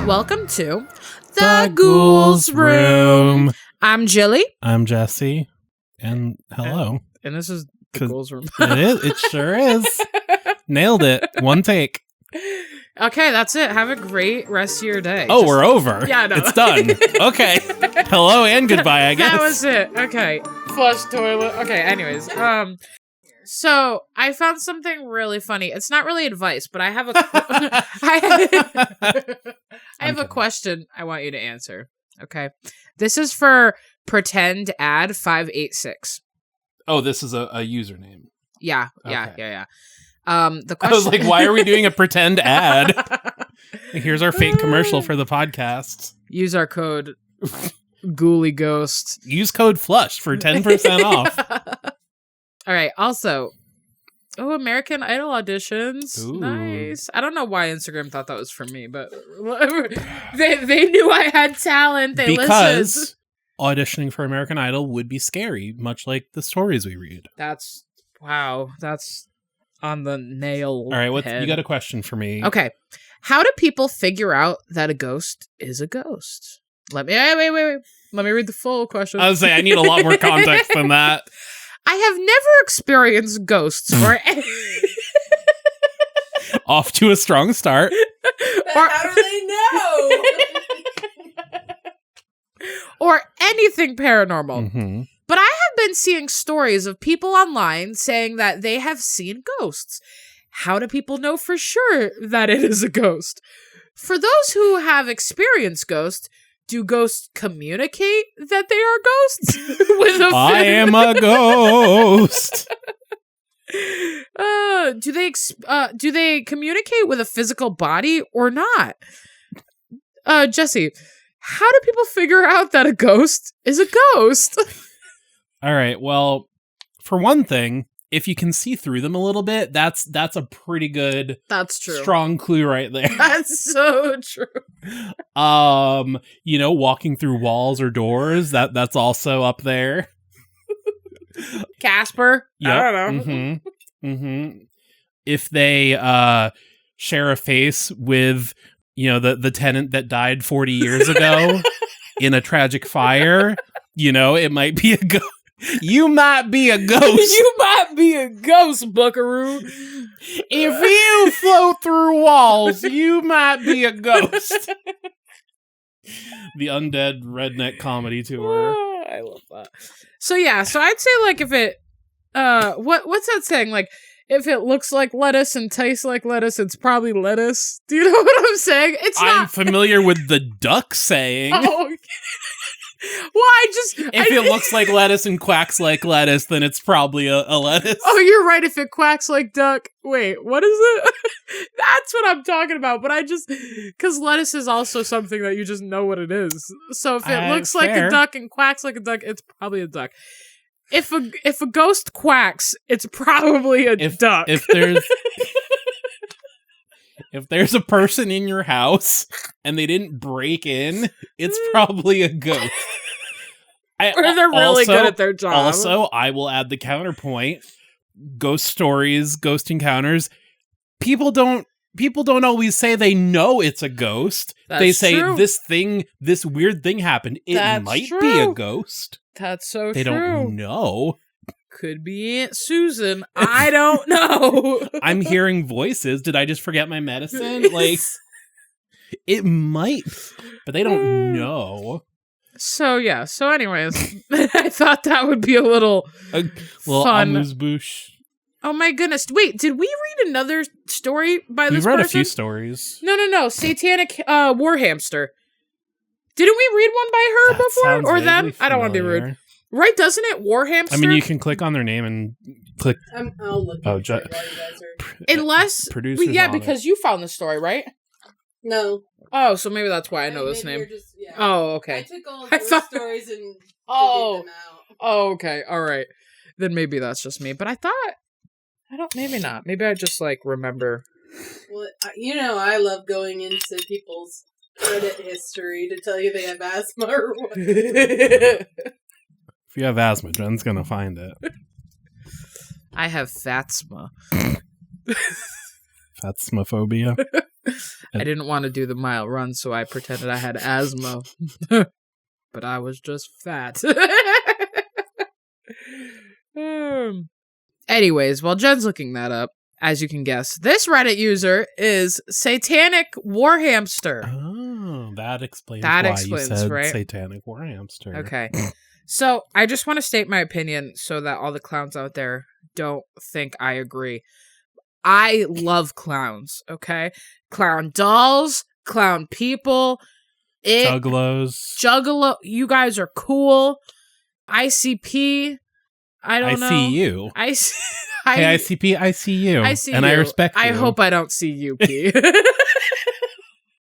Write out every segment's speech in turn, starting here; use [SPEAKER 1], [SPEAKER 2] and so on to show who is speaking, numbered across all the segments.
[SPEAKER 1] Welcome to The Ghouls Room. I'm Jilly.
[SPEAKER 2] I'm Jessy. And hello.
[SPEAKER 1] And this is The Ghouls Room.
[SPEAKER 2] It is. It sure is. Nailed it. One take.
[SPEAKER 1] Okay, that's it. Have a great rest of your day.
[SPEAKER 2] Oh, we're over.
[SPEAKER 1] Yeah, no.
[SPEAKER 2] It's done. Okay. Hello and goodbye, I guess.
[SPEAKER 1] That was it. Okay. Flush toilet. Okay, anyways. So I found something really funny. It's not really advice, but I have I have a question I want you to answer. Okay. This is for pretend ad 586.
[SPEAKER 2] Oh, this is a username.
[SPEAKER 1] Yeah.
[SPEAKER 2] Okay.
[SPEAKER 1] The question
[SPEAKER 2] I was like, why are we doing a pretend ad? Here's our fake commercial for the podcast.
[SPEAKER 1] Use our code Ghouly Ghost.
[SPEAKER 2] Use code FLUSH for 10% off.
[SPEAKER 1] All right. Also, American Idol auditions.
[SPEAKER 2] Ooh.
[SPEAKER 1] Nice. I don't know why Instagram thought that was for me, but they knew I had talent. They listened.
[SPEAKER 2] Auditioning for American Idol would be scary, much like the stories we read.
[SPEAKER 1] That's on the nail.
[SPEAKER 2] All right,
[SPEAKER 1] head.
[SPEAKER 2] You got a question for me?
[SPEAKER 1] Okay. How do people figure out that a ghost is a ghost? Wait. Let me read the full question.
[SPEAKER 2] I was saying I need a lot more context than that.
[SPEAKER 1] I have never experienced ghosts or
[SPEAKER 2] Off to a strong start.
[SPEAKER 3] How do they know?
[SPEAKER 1] or anything paranormal.
[SPEAKER 2] Mm-hmm.
[SPEAKER 1] But I have been seeing stories of people online saying that they have seen ghosts. How do people know for sure that it is a ghost? For those who have experienced ghosts, do ghosts communicate that they are ghosts?
[SPEAKER 2] I am a ghost.
[SPEAKER 1] Do they communicate with a physical body or not? Jessy, how do people figure out that a ghost is a ghost?
[SPEAKER 2] All right. Well, for one thing, if you can see through them a little bit, that's a pretty good,
[SPEAKER 1] that's true,
[SPEAKER 2] strong clue right there.
[SPEAKER 1] That's so true.
[SPEAKER 2] Walking through walls or doors, that's also up there.
[SPEAKER 1] Casper.
[SPEAKER 2] Yep.
[SPEAKER 1] I don't know.
[SPEAKER 2] Mm-hmm. Mm-hmm. If they share a face with, the tenant that died 40 years ago in a tragic fire, it might be a ghost. You might be a ghost.
[SPEAKER 1] You might be a ghost, buckaroo.
[SPEAKER 2] If you float through walls, you might be a ghost. The Undead Redneck comedy tour.
[SPEAKER 1] Oh, I love that. So I'd say like if it what's that saying? Like if it looks like lettuce and tastes like lettuce, it's probably lettuce. Do you know what I'm saying?
[SPEAKER 2] I'm familiar with the duck saying.
[SPEAKER 1] Oh. Well,
[SPEAKER 2] if it looks like lettuce and quacks like lettuce, then it's probably a lettuce.
[SPEAKER 1] Oh, you're right. If it quacks like duck. Wait, what is it? That's what I'm talking about. But because lettuce is also something that you just know what it is. So if it looks like a duck and quacks like a duck, it's probably a duck. If a ghost quacks, it's probably a duck.
[SPEAKER 2] If there's a person in your house and they didn't break in, it's probably a ghost.
[SPEAKER 1] Or they're really good at their job.
[SPEAKER 2] Also, I will add the counterpoint. Ghost stories, ghost encounters. People don't always say they know it's a ghost. They say
[SPEAKER 1] true.
[SPEAKER 2] this weird thing happened. It might be a ghost.
[SPEAKER 1] That's so true.
[SPEAKER 2] They don't know.
[SPEAKER 1] Could be Aunt Susan. I don't know.
[SPEAKER 2] I'm hearing voices. Did I just forget my medicine? Like, it might, but they don't know.
[SPEAKER 1] So anyways, I thought that would be a little fun.
[SPEAKER 2] Amuse-bouche.
[SPEAKER 1] Oh my goodness. Wait, did we read another story by this person?
[SPEAKER 2] We read a few stories.
[SPEAKER 1] No. Satanic War Hamster. Didn't we read one by her before? Or them? I don't want to be rude. Right, doesn't it? War Hamster?
[SPEAKER 2] I mean, you can click on their name and click.
[SPEAKER 3] I'll look at it while you guys are...
[SPEAKER 1] Unless...
[SPEAKER 2] Producers
[SPEAKER 1] because you found the story, right?
[SPEAKER 3] No.
[SPEAKER 1] Oh, so maybe that's why I know this name. Oh, okay.
[SPEAKER 3] I took all of those stories and
[SPEAKER 1] oh,
[SPEAKER 3] them out.
[SPEAKER 1] Oh, okay. All right. Then maybe that's just me. But maybe not. Maybe I just, remember.
[SPEAKER 3] Well, I love going into people's credit history to tell you they have asthma or what.
[SPEAKER 2] If you have asthma, Jen's gonna find it.
[SPEAKER 1] I have fatsma.
[SPEAKER 2] Fatsmophobia.
[SPEAKER 1] I didn't want to do the mile run, so I pretended I had asthma. But I was just fat. Anyways, while Jen's looking that up, as you can guess, this Reddit user is Satanic War Hamster.
[SPEAKER 2] Oh, that explains why you said
[SPEAKER 1] right?
[SPEAKER 2] Satanic War Hamster.
[SPEAKER 1] Okay. So I just want to state my opinion so that all the clowns out there don't think I agree. I love clowns, okay? Clown dolls, clown people. Juggalo. You guys are cool. ICP. I don't know.
[SPEAKER 2] I see you. Hey, ICP, I see you.
[SPEAKER 1] I see
[SPEAKER 2] and
[SPEAKER 1] you.
[SPEAKER 2] I respect you.
[SPEAKER 1] I hope I don't see you, P.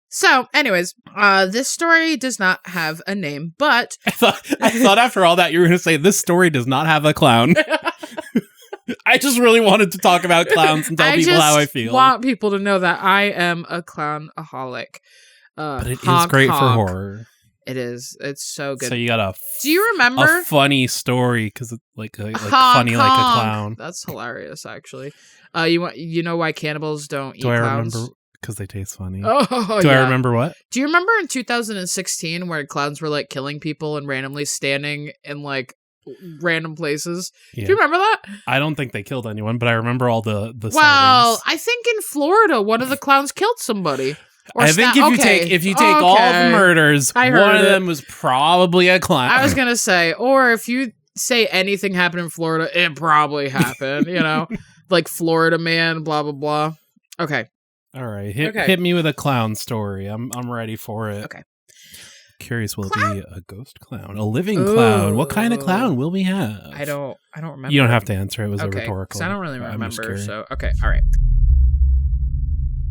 [SPEAKER 1] So, anyways, this story does not have a name, but...
[SPEAKER 2] I thought after all that you were going to say, this story does not have a clown. I just really wanted to talk about clowns and tell people how I feel.
[SPEAKER 1] I want people to know that I am a clownaholic.
[SPEAKER 2] But it is great for horror.
[SPEAKER 1] It is. It's so good.
[SPEAKER 2] So you got
[SPEAKER 1] Do you remember
[SPEAKER 2] a funny story because it's like funny like a clown?
[SPEAKER 1] That's hilarious, actually. You know why cannibals don't eat clowns?
[SPEAKER 2] Do I remember? Because they taste funny.
[SPEAKER 1] Oh,
[SPEAKER 2] Do I remember what?
[SPEAKER 1] Do you remember in 2016 where clowns were like killing people and randomly standing in like random places?
[SPEAKER 2] Yeah.
[SPEAKER 1] Do you remember that?
[SPEAKER 2] I don't think they killed anyone, but I remember all the sightings.
[SPEAKER 1] I think in Florida one of the clowns killed somebody.
[SPEAKER 2] I think if you take all the murders, one of them was probably a clown.
[SPEAKER 1] I was gonna say, or if you say anything happened in Florida, it probably happened. You know, like Florida man, blah blah blah. Okay.
[SPEAKER 2] All right, hit me with a clown story. I'm ready for it.
[SPEAKER 1] Okay.
[SPEAKER 2] Curious, will it be a ghost clown, a living clown? What kind of clown will we have?
[SPEAKER 1] I don't remember.
[SPEAKER 2] You don't have to answer. It was a rhetorical.
[SPEAKER 1] Because I don't really remember. So okay, all right.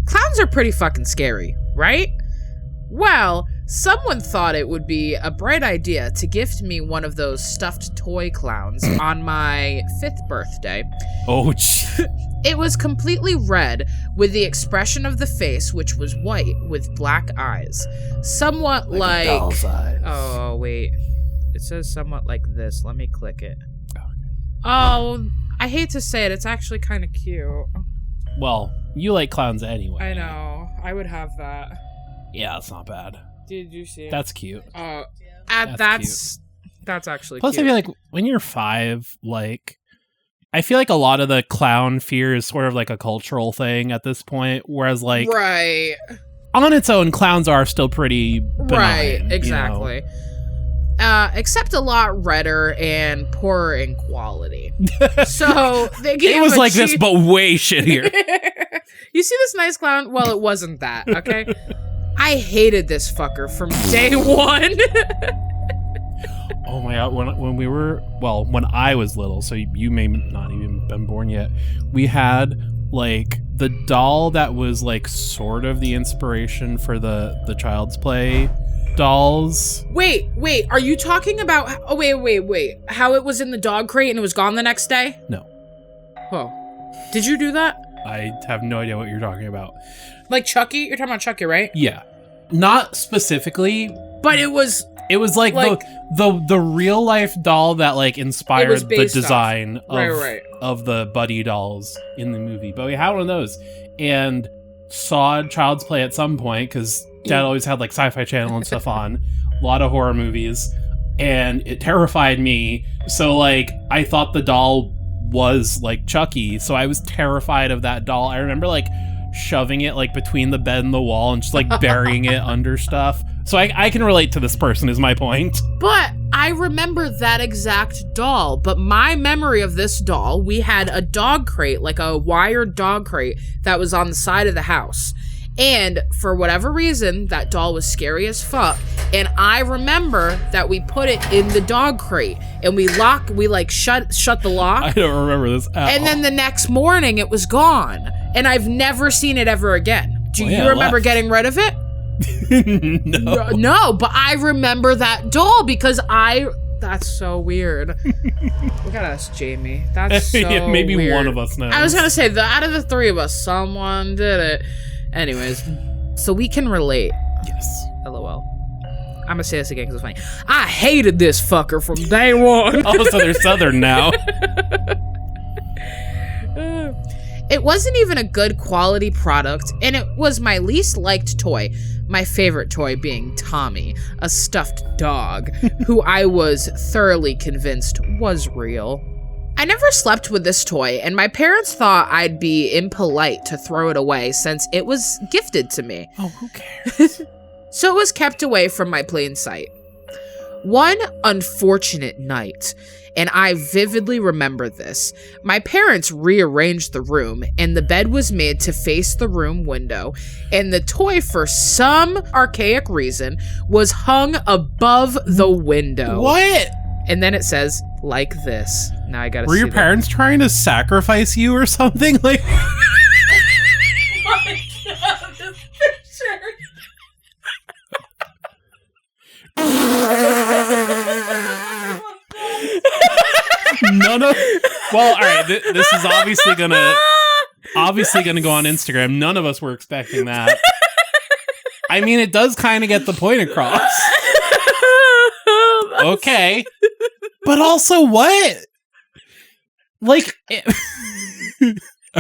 [SPEAKER 1] Clowns are pretty fucking scary, right? Well, someone thought it would be a bright idea to gift me one of those stuffed toy clowns on my 5th birthday.
[SPEAKER 2] Oh,
[SPEAKER 1] It was completely red, with the expression of the face, which was white with black eyes. Somewhat like
[SPEAKER 2] a doll's eyes.
[SPEAKER 1] Oh, wait. It says somewhat like this. Let me click it. Oh, I hate to say it. It's actually kind of cute.
[SPEAKER 2] Well, you like clowns anyway.
[SPEAKER 1] I know. I would have that.
[SPEAKER 2] Yeah, it's not bad.
[SPEAKER 1] Did you see it?
[SPEAKER 2] That's cute.
[SPEAKER 1] That's actually
[SPEAKER 2] Plus,
[SPEAKER 1] cute.
[SPEAKER 2] I feel like when you're 5, like, I feel like a lot of the clown fear is sort of like a cultural thing at this point, whereas, like,
[SPEAKER 1] right,
[SPEAKER 2] on its own, clowns are still pretty benign,
[SPEAKER 1] right, exactly.
[SPEAKER 2] You know?
[SPEAKER 1] Except a lot redder and poorer in quality. So they gave
[SPEAKER 2] it was like this, but way shittier.
[SPEAKER 1] You see this nice clown? Well, it wasn't that. Okay, I hated this fucker from day one.
[SPEAKER 2] Oh my god! When I was little, so you may not even been born yet. We had like the doll that was like sort of the inspiration for the Child's Play dolls.
[SPEAKER 1] Wait, are you talking about wait, how it was in the dog crate and it was gone the next day?
[SPEAKER 2] No.
[SPEAKER 1] Oh. Did you do that?
[SPEAKER 2] I have no idea what you're talking about.
[SPEAKER 1] Like Chucky? You're talking about Chucky, right?
[SPEAKER 2] Yeah. Not specifically,
[SPEAKER 1] but it was
[SPEAKER 2] like the real life doll that like inspired the design of the Buddy dolls in the movie. But we had one of those and saw Child's Play at some point because Dad always had like Sci-Fi Channel and stuff on, a lot of horror movies, and it terrified me. So like I thought the doll was like Chucky, so I was terrified of that doll. I remember like shoving it like between the bed and the wall and just like burying it under stuff. So I can relate to this person is my point. But
[SPEAKER 1] I remember that exact doll, but my memory of this doll, we had a dog crate, like a wired dog crate that was on the side of the house. And for whatever reason, that doll was scary as fuck. And I remember that we put it in the dog crate and we shut the lock.
[SPEAKER 2] I don't remember this at all.
[SPEAKER 1] Then the next morning it was gone. And I've never seen it ever again. Do you remember getting rid of it? No, but I remember that doll because that's so weird. We gotta ask Jamie. That's so
[SPEAKER 2] yeah, maybe
[SPEAKER 1] weird.
[SPEAKER 2] One of us knows.
[SPEAKER 1] I was gonna say, out of the 3 of us, someone did it. Anyways, so we can relate.
[SPEAKER 2] Yes.
[SPEAKER 1] LOL. I'm gonna say this again because it's funny. I hated this fucker from day one.
[SPEAKER 2] Oh, so they're Southern now.
[SPEAKER 1] It wasn't even a good quality product, and it was my least liked toy. My favorite toy being Tommy, a stuffed dog, who I was thoroughly convinced was real. I never slept with this toy, and my parents thought I'd be impolite to throw it away since it was gifted to me.
[SPEAKER 2] Oh, who cares?
[SPEAKER 1] So it was kept away from my plain sight. One unfortunate night, and I vividly remember this, my parents rearranged the room, and the bed was made to face the room window, and the toy, for some archaic reason, was hung above the window.
[SPEAKER 2] What?
[SPEAKER 1] And then it says, like this. Now I gotta see.
[SPEAKER 2] Were your parents trying to sacrifice you or something? Like,
[SPEAKER 3] Oh my god, this picture.
[SPEAKER 2] none of. Well, all right. This is obviously gonna go on Instagram. None of us were expecting that. I mean, it does kind of get the point across. Okay. But also, what? Like,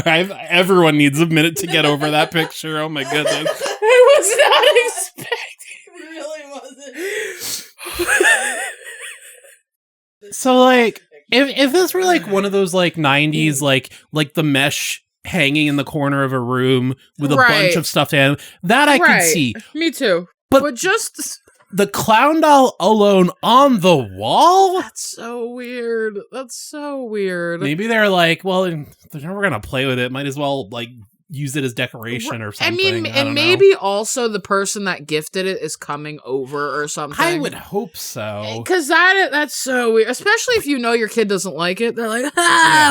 [SPEAKER 2] everyone needs a minute to get over that picture. Oh my goodness.
[SPEAKER 1] I was not expecting.
[SPEAKER 3] It really wasn't.
[SPEAKER 2] So, like, if this were like one of those like 90s, like the mesh hanging in the corner of a room with a bunch of stuffed animals, that I could see.
[SPEAKER 1] Me too. But just
[SPEAKER 2] the clown doll alone on the wall?
[SPEAKER 1] That's so weird.
[SPEAKER 2] Maybe they're like, well, they're never gonna play with it. Might as well like use it as decoration or something.
[SPEAKER 1] I mean, and maybe also the person that gifted it is coming over or something.
[SPEAKER 2] I would hope so.
[SPEAKER 1] Because that's so weird. Especially if you know your kid doesn't like it. They're like,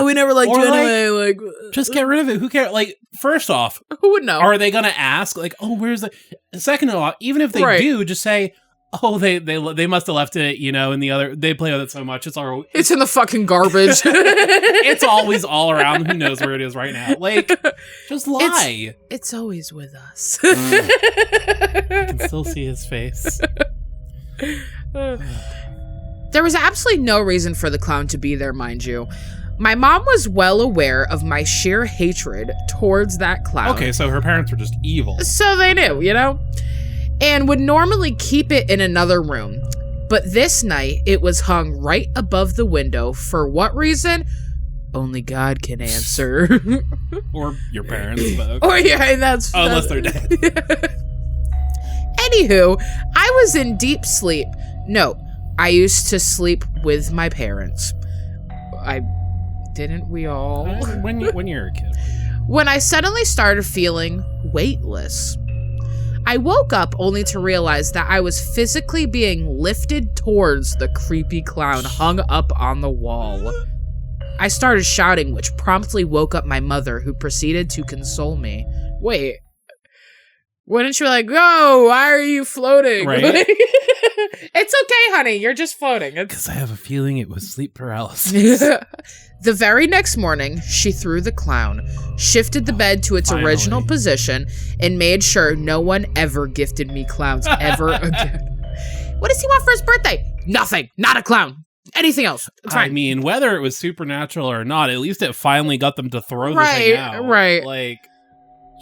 [SPEAKER 1] we never liked you anyway. Like,
[SPEAKER 2] just get rid of it. Who cares? Like, first off,
[SPEAKER 1] who would know?
[SPEAKER 2] Are they gonna ask? Like, oh, where's the... Second of all, even if they do, just say, oh, they must have left it, you know, in the other... They play with it so much.
[SPEAKER 1] It's in the fucking garbage.
[SPEAKER 2] It's always all around. Who knows where it is right now? Like, just lie.
[SPEAKER 1] It's always with us.
[SPEAKER 2] I can still see his face.
[SPEAKER 1] There was absolutely no reason for the clown to be there, mind you. My mom was well aware of my sheer hatred towards that clown.
[SPEAKER 2] Okay, so her parents were just evil.
[SPEAKER 1] So they knew, you know? And would normally keep it in another room. But this night, it was hung right above the window. For what reason? Only God can answer.
[SPEAKER 2] Or your parents, but okay.
[SPEAKER 1] Or yeah, that's...
[SPEAKER 2] Unless they're dead.
[SPEAKER 1] Anywho, I was in deep sleep. No, I used to sleep with my parents. Didn't we all?
[SPEAKER 2] When you're a kid.
[SPEAKER 1] When I suddenly started feeling weightless. I woke up only to realize that I was physically being lifted towards the creepy clown hung up on the wall. I started shouting, which promptly woke up my mother, who proceeded to console me. Wait. Wouldn't you like, oh, why are you floating?
[SPEAKER 2] Right.
[SPEAKER 1] It's okay, honey. You're just floating.
[SPEAKER 2] Because I have a feeling it was sleep paralysis.
[SPEAKER 1] The very next morning, she threw the clown, shifted the bed to its original position, and made sure no one ever gifted me clowns ever again. What does he want for his birthday? Nothing. Not a clown. Anything else. It's fine.
[SPEAKER 2] I mean, whether it was supernatural or not, at least it finally got them to throw the thing out.
[SPEAKER 1] Right.
[SPEAKER 2] Like,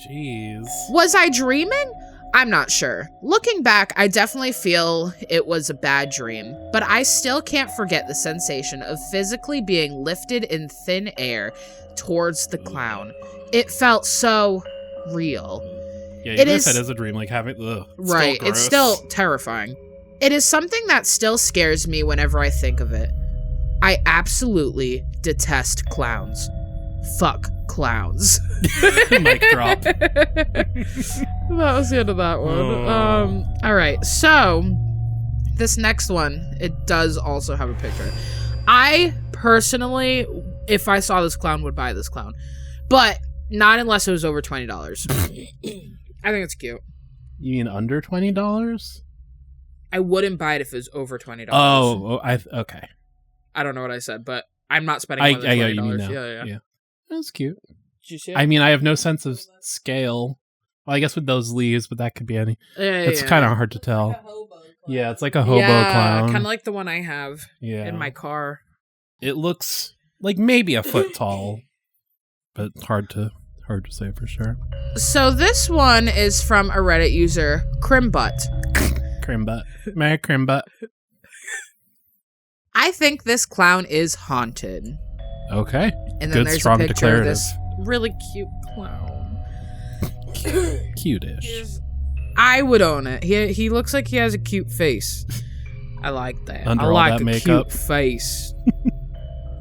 [SPEAKER 2] jeez.
[SPEAKER 1] Was I dreaming? I'm not sure. Looking back, I definitely feel it was a bad dream, but I still can't forget the sensation of physically being lifted in thin air towards the clown. It felt so real.
[SPEAKER 2] Yeah, you guys said as a dream, like having... Ugh,
[SPEAKER 1] right, it's still terrifying. It is something that still scares me whenever I think of it. I absolutely detest clowns. Fuck clowns.
[SPEAKER 2] Mic drop.
[SPEAKER 1] That was the end of that one. All right, so this next one, it does also have a picture. I personally, if I saw this clown, would buy this clown, but not unless it was over $20. I think it's cute.
[SPEAKER 2] You mean under $20?
[SPEAKER 1] I wouldn't buy it if it was over $20.
[SPEAKER 2] Okay.
[SPEAKER 1] I don't know what I said, but I'm not spending more than $20.
[SPEAKER 2] Yeah. That's cute.
[SPEAKER 1] Did you see it?
[SPEAKER 2] I mean, I have no sense of scale. Well, I guess with those leaves, but that could be any. It's kind of hard to tell. Yeah, it's like a hobo clown.
[SPEAKER 1] Kind of like the one I have in my car.
[SPEAKER 2] It looks like maybe a foot tall, but hard to Hard to say for sure.
[SPEAKER 1] So this one is from a Reddit user, crimbut.
[SPEAKER 2] Crimbut. Merry crimbut.
[SPEAKER 1] I think this clown is haunted.
[SPEAKER 2] Okay.
[SPEAKER 1] And then
[SPEAKER 2] Good,
[SPEAKER 1] there's
[SPEAKER 2] strong
[SPEAKER 1] a picture
[SPEAKER 2] declarative.
[SPEAKER 1] of this really cute clown.
[SPEAKER 2] Cute-ish.
[SPEAKER 1] I would own it. He looks like he has a cute face. I like that.
[SPEAKER 2] Under
[SPEAKER 1] I
[SPEAKER 2] all
[SPEAKER 1] like
[SPEAKER 2] that
[SPEAKER 1] a
[SPEAKER 2] makeup.
[SPEAKER 1] cute face.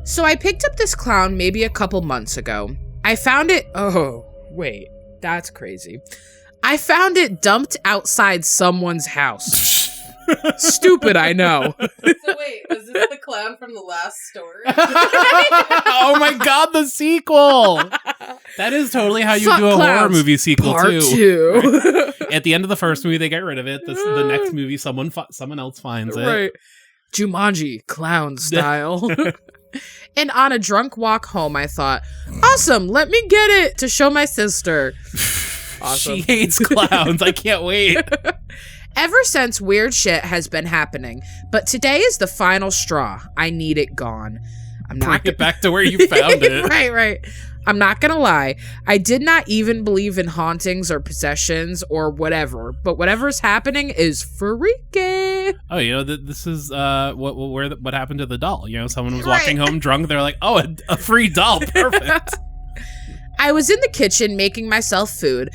[SPEAKER 1] So I picked up this clown maybe a couple months ago. I found it... Oh, wait. That's crazy. I found it dumped outside someone's house. Stupid, I know.
[SPEAKER 3] So wait, was this the clown from the last story?
[SPEAKER 2] Oh my god, the sequel! That is totally how you
[SPEAKER 1] Fuck
[SPEAKER 2] do a
[SPEAKER 1] clowns.
[SPEAKER 2] horror movie sequel,
[SPEAKER 1] Part
[SPEAKER 2] too.
[SPEAKER 1] 2.
[SPEAKER 2] At the end of the first movie, they get rid of it. The next movie, someone else finds it.
[SPEAKER 1] Right. Jumanji, clown style. And on a drunk walk home, I thought, awesome, let me get it to show my sister. Awesome.
[SPEAKER 2] She hates clowns. I can't wait.
[SPEAKER 1] Ever since, weird shit has been happening, but today is the final straw. I need it gone.
[SPEAKER 2] Bring it back to where you found it.
[SPEAKER 1] Right. I'm not gonna lie. I did not even believe in hauntings or possessions or whatever, but whatever's happening is freaky.
[SPEAKER 2] Oh, this is what happened to the doll. Someone was walking home drunk. They're like, oh, a free doll. Perfect.
[SPEAKER 1] I was in the kitchen making myself food.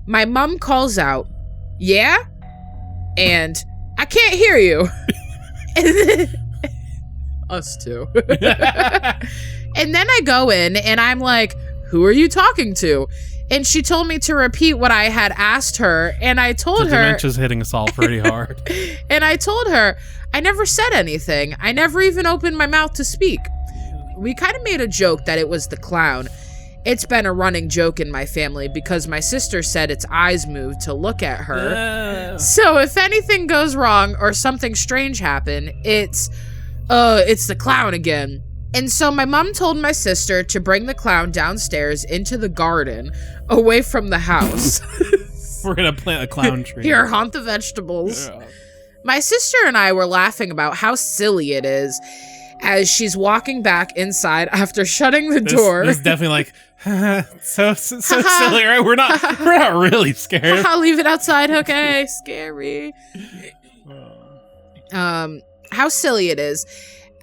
[SPEAKER 1] My mom calls out, yeah? And I can't hear you. Us too. And then I go in and I'm like, who are you talking to? And she told me to repeat what I had asked her. And I told her...
[SPEAKER 2] Dementia's hitting us all pretty hard.
[SPEAKER 1] And I told her, I never said anything. I never even opened my mouth to speak. We kind of made a joke that it was the clown. It's been a running joke in my family because my sister said its eyes moved to look at her. So if anything goes wrong or something strange happen, it's the clown again. And so my mom told my sister to bring the clown downstairs into the garden, away from the house.
[SPEAKER 2] We're gonna plant a clown tree.
[SPEAKER 1] Here, haunt the vegetables. Yeah. My sister and I were laughing about how silly it is as she's walking back inside after shutting the door.
[SPEAKER 2] This is definitely like, so silly, right? We're not really scared.
[SPEAKER 1] I'll leave it outside, okay? Scary. How silly it is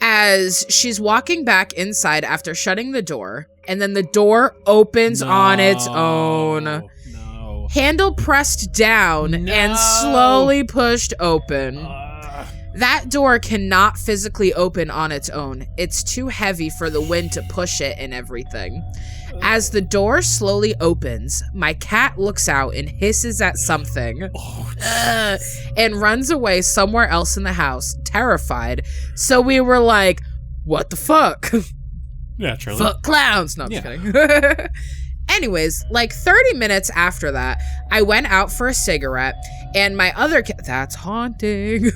[SPEAKER 1] as she's walking back inside after shutting the door, and then the door opens on its own.
[SPEAKER 2] No.
[SPEAKER 1] Handle pressed down and slowly pushed open. That door cannot physically open on its own. It's too heavy for the wind to push it and everything. As the door slowly opens, my cat looks out and hisses at something and runs away somewhere else in the house, terrified. So we were like, what the fuck?
[SPEAKER 2] Naturally.
[SPEAKER 1] Fuck clowns. No, I'm just kidding. Anyways, like 30 minutes after that, I went out for a cigarette, and my other cat... That's haunting.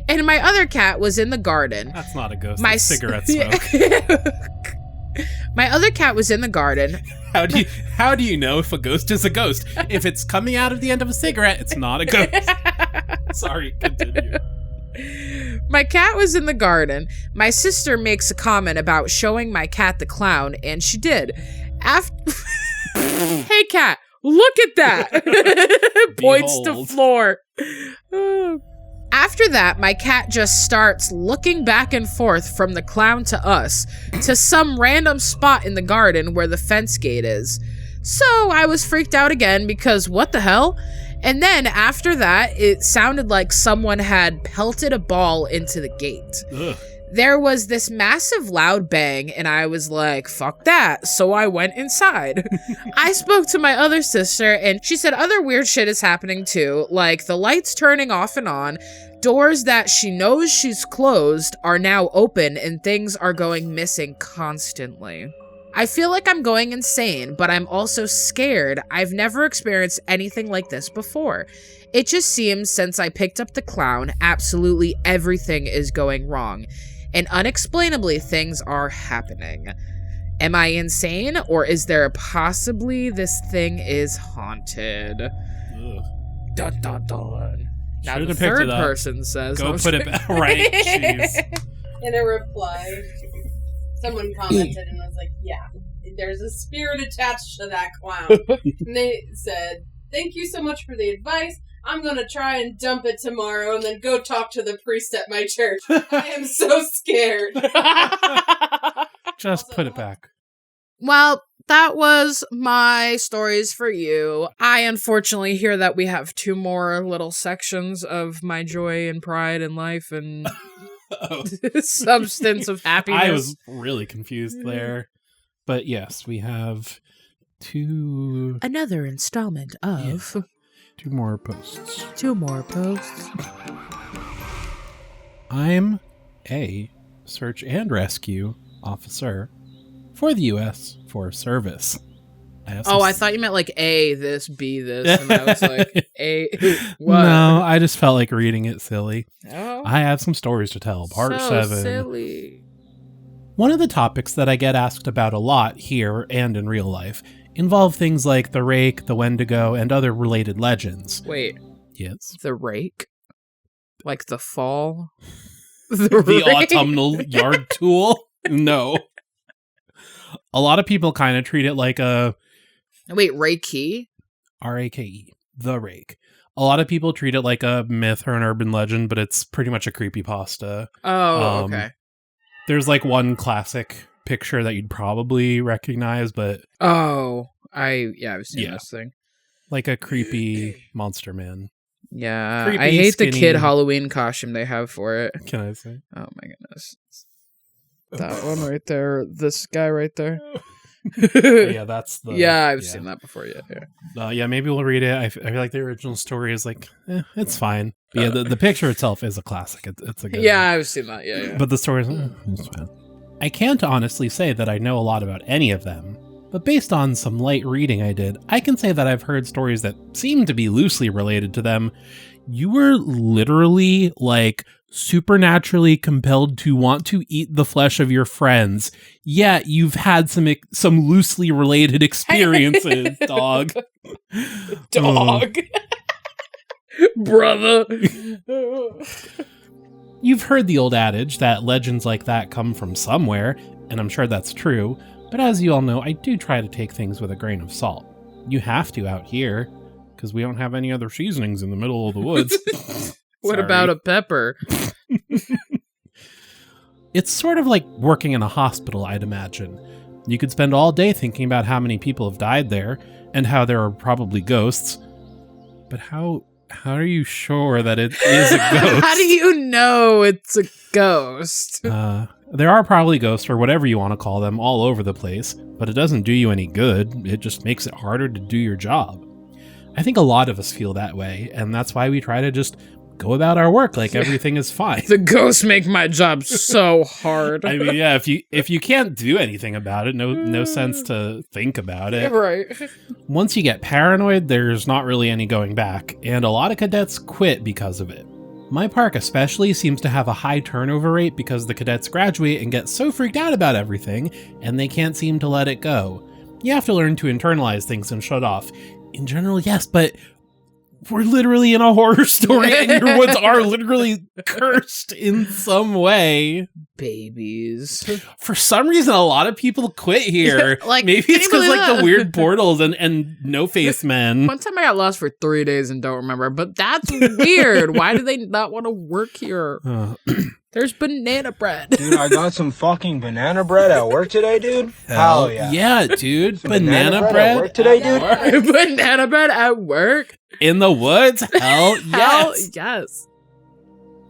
[SPEAKER 1] And my other cat was in the garden.
[SPEAKER 2] That's not a ghost. That's cigarette smoke.
[SPEAKER 1] My other cat was in the garden.
[SPEAKER 2] How do you know if a ghost is a ghost? If it's coming out of the end of a cigarette, it's not a ghost. Sorry, continue.
[SPEAKER 1] My cat was in the garden. My sister makes a comment about showing my cat the clown, and she did. Hey, cat, look at that. Points to floor. After that, my cat just starts looking back and forth from the clown to us to some random spot in the garden where the fence gate is. So I was freaked out again because what the hell? And then after that, it sounded like someone had pelted a ball into the gate. Ugh. There was this massive loud bang, and I was like, fuck that. So I went inside. I spoke to my other sister, and she said other weird shit is happening too, like the lights turning off and on, doors that she knows she's closed are now open, and things are going missing constantly. I feel like I'm going insane, but I'm also scared. I've never experienced anything like this before. It just seems since I picked up the clown, absolutely everything is going wrong. And unexplainably, things are happening. Am I insane, or is there possibly this thing is haunted? Ugh. Dun dun dun. Now the third person says,
[SPEAKER 2] "Go put it back." Right? Jeez.
[SPEAKER 3] In a reply, someone commented and was like, "Yeah, there's a spirit attached to that clown. And they said, thank you so much for the advice. I'm going to try and dump it tomorrow and then go talk to the priest at my church. I am so scared.
[SPEAKER 2] Just put it back.
[SPEAKER 1] Well, that was my stories for you. I unfortunately hear that we have 2 more little sections of my joy and pride in life and substance of happiness.
[SPEAKER 2] I was really confused there. But yes, we have 2...
[SPEAKER 1] Another installment of...
[SPEAKER 2] Yeah. 2 more posts.
[SPEAKER 1] 2 more posts.
[SPEAKER 2] I'm a search and rescue officer for the U.S. Forest Service.
[SPEAKER 1] I thought you meant like A, this, B, this. And I was like, A, what?
[SPEAKER 2] No, I just felt like reading it silly.
[SPEAKER 1] Oh.
[SPEAKER 2] I have some stories to tell. Part 7.
[SPEAKER 1] Silly.
[SPEAKER 2] One of the topics that I get asked about a lot here and in real life involve things like the rake, the Wendigo, and other related legends.
[SPEAKER 1] Wait.
[SPEAKER 2] Yes.
[SPEAKER 1] The rake? Like the fall?
[SPEAKER 2] The autumnal yard tool? No. A lot of people kind of treat it like a...
[SPEAKER 1] Wait, Reiki?
[SPEAKER 2] R-A-K-E. The rake. A lot of people treat it like a myth or an urban legend, but it's pretty much a creepypasta.
[SPEAKER 1] Oh, okay.
[SPEAKER 2] There's like one classic picture that you'd probably recognize, but...
[SPEAKER 1] Oh, I've seen this thing.
[SPEAKER 2] Like a creepy monster man.
[SPEAKER 1] Yeah,
[SPEAKER 2] Creepy,
[SPEAKER 1] I hate
[SPEAKER 2] skinny...
[SPEAKER 1] the kid Halloween costume they have for it.
[SPEAKER 2] Can I say?
[SPEAKER 1] Oh my goodness. That one right there. This guy right there.
[SPEAKER 2] Yeah, that's the...
[SPEAKER 1] Yeah, I've seen that before,
[SPEAKER 2] yeah, maybe we'll read it. I feel like the original story is like, it's fine. But yeah, the picture itself is a classic. It's a good one.
[SPEAKER 1] I've seen that, yeah.
[SPEAKER 2] But the story is, it's fine. I can't honestly say that I know a lot about any of them, but based on some light reading I did, I can say that I've heard stories that seem to be loosely related to them. You were literally, like, supernaturally compelled to want to eat the flesh of your friends. Yeah, you've had some loosely related experiences, dog.
[SPEAKER 1] Dog. Brother.
[SPEAKER 2] You've heard the old adage that legends like that come from somewhere, and I'm sure that's true, but as you all know, I do try to take things with a grain of salt. You have to out here, because we don't have any other seasonings in the middle of the woods.
[SPEAKER 1] What about a pepper?
[SPEAKER 2] It's sort of like working in a hospital, I'd imagine. You could spend all day thinking about how many people have died there, and how there are probably ghosts. But how are you sure that it is a ghost?
[SPEAKER 1] How do you know it's a ghost?
[SPEAKER 2] There are probably ghosts, or whatever you want to call them, all over the place, but it doesn't do you any good. It just makes it harder to do your job. I think a lot of us feel that way, and that's why we try to just go about our work like everything is fine.
[SPEAKER 1] The ghosts make my job so hard.
[SPEAKER 2] I mean, yeah, if you can't do anything about it, no sense to think about it.
[SPEAKER 1] Right.
[SPEAKER 2] Once you get paranoid, there's not really any going back, and a lot of cadets quit because of it. My park especially seems to have a high turnover rate because the cadets graduate and get so freaked out about everything, and they can't seem to let it go. You have to learn to internalize things and shut off. In general, yes, but we're literally in a horror story and your woods are literally cursed in some way.
[SPEAKER 1] Babies.
[SPEAKER 2] For some reason, a lot of people quit here.
[SPEAKER 1] Like,
[SPEAKER 2] maybe it's because like the weird portals and no-face men.
[SPEAKER 1] One time I got lost for 3 days and don't remember, but that's weird. Why do they not want to work here? There's banana bread.
[SPEAKER 4] Dude, I got some fucking banana bread at work today, dude. Hell yeah.
[SPEAKER 2] Yeah, dude. Banana bread
[SPEAKER 4] at work today, dude.
[SPEAKER 1] Banana bread at work?
[SPEAKER 2] In the woods? Hell yes.
[SPEAKER 1] Hell yes.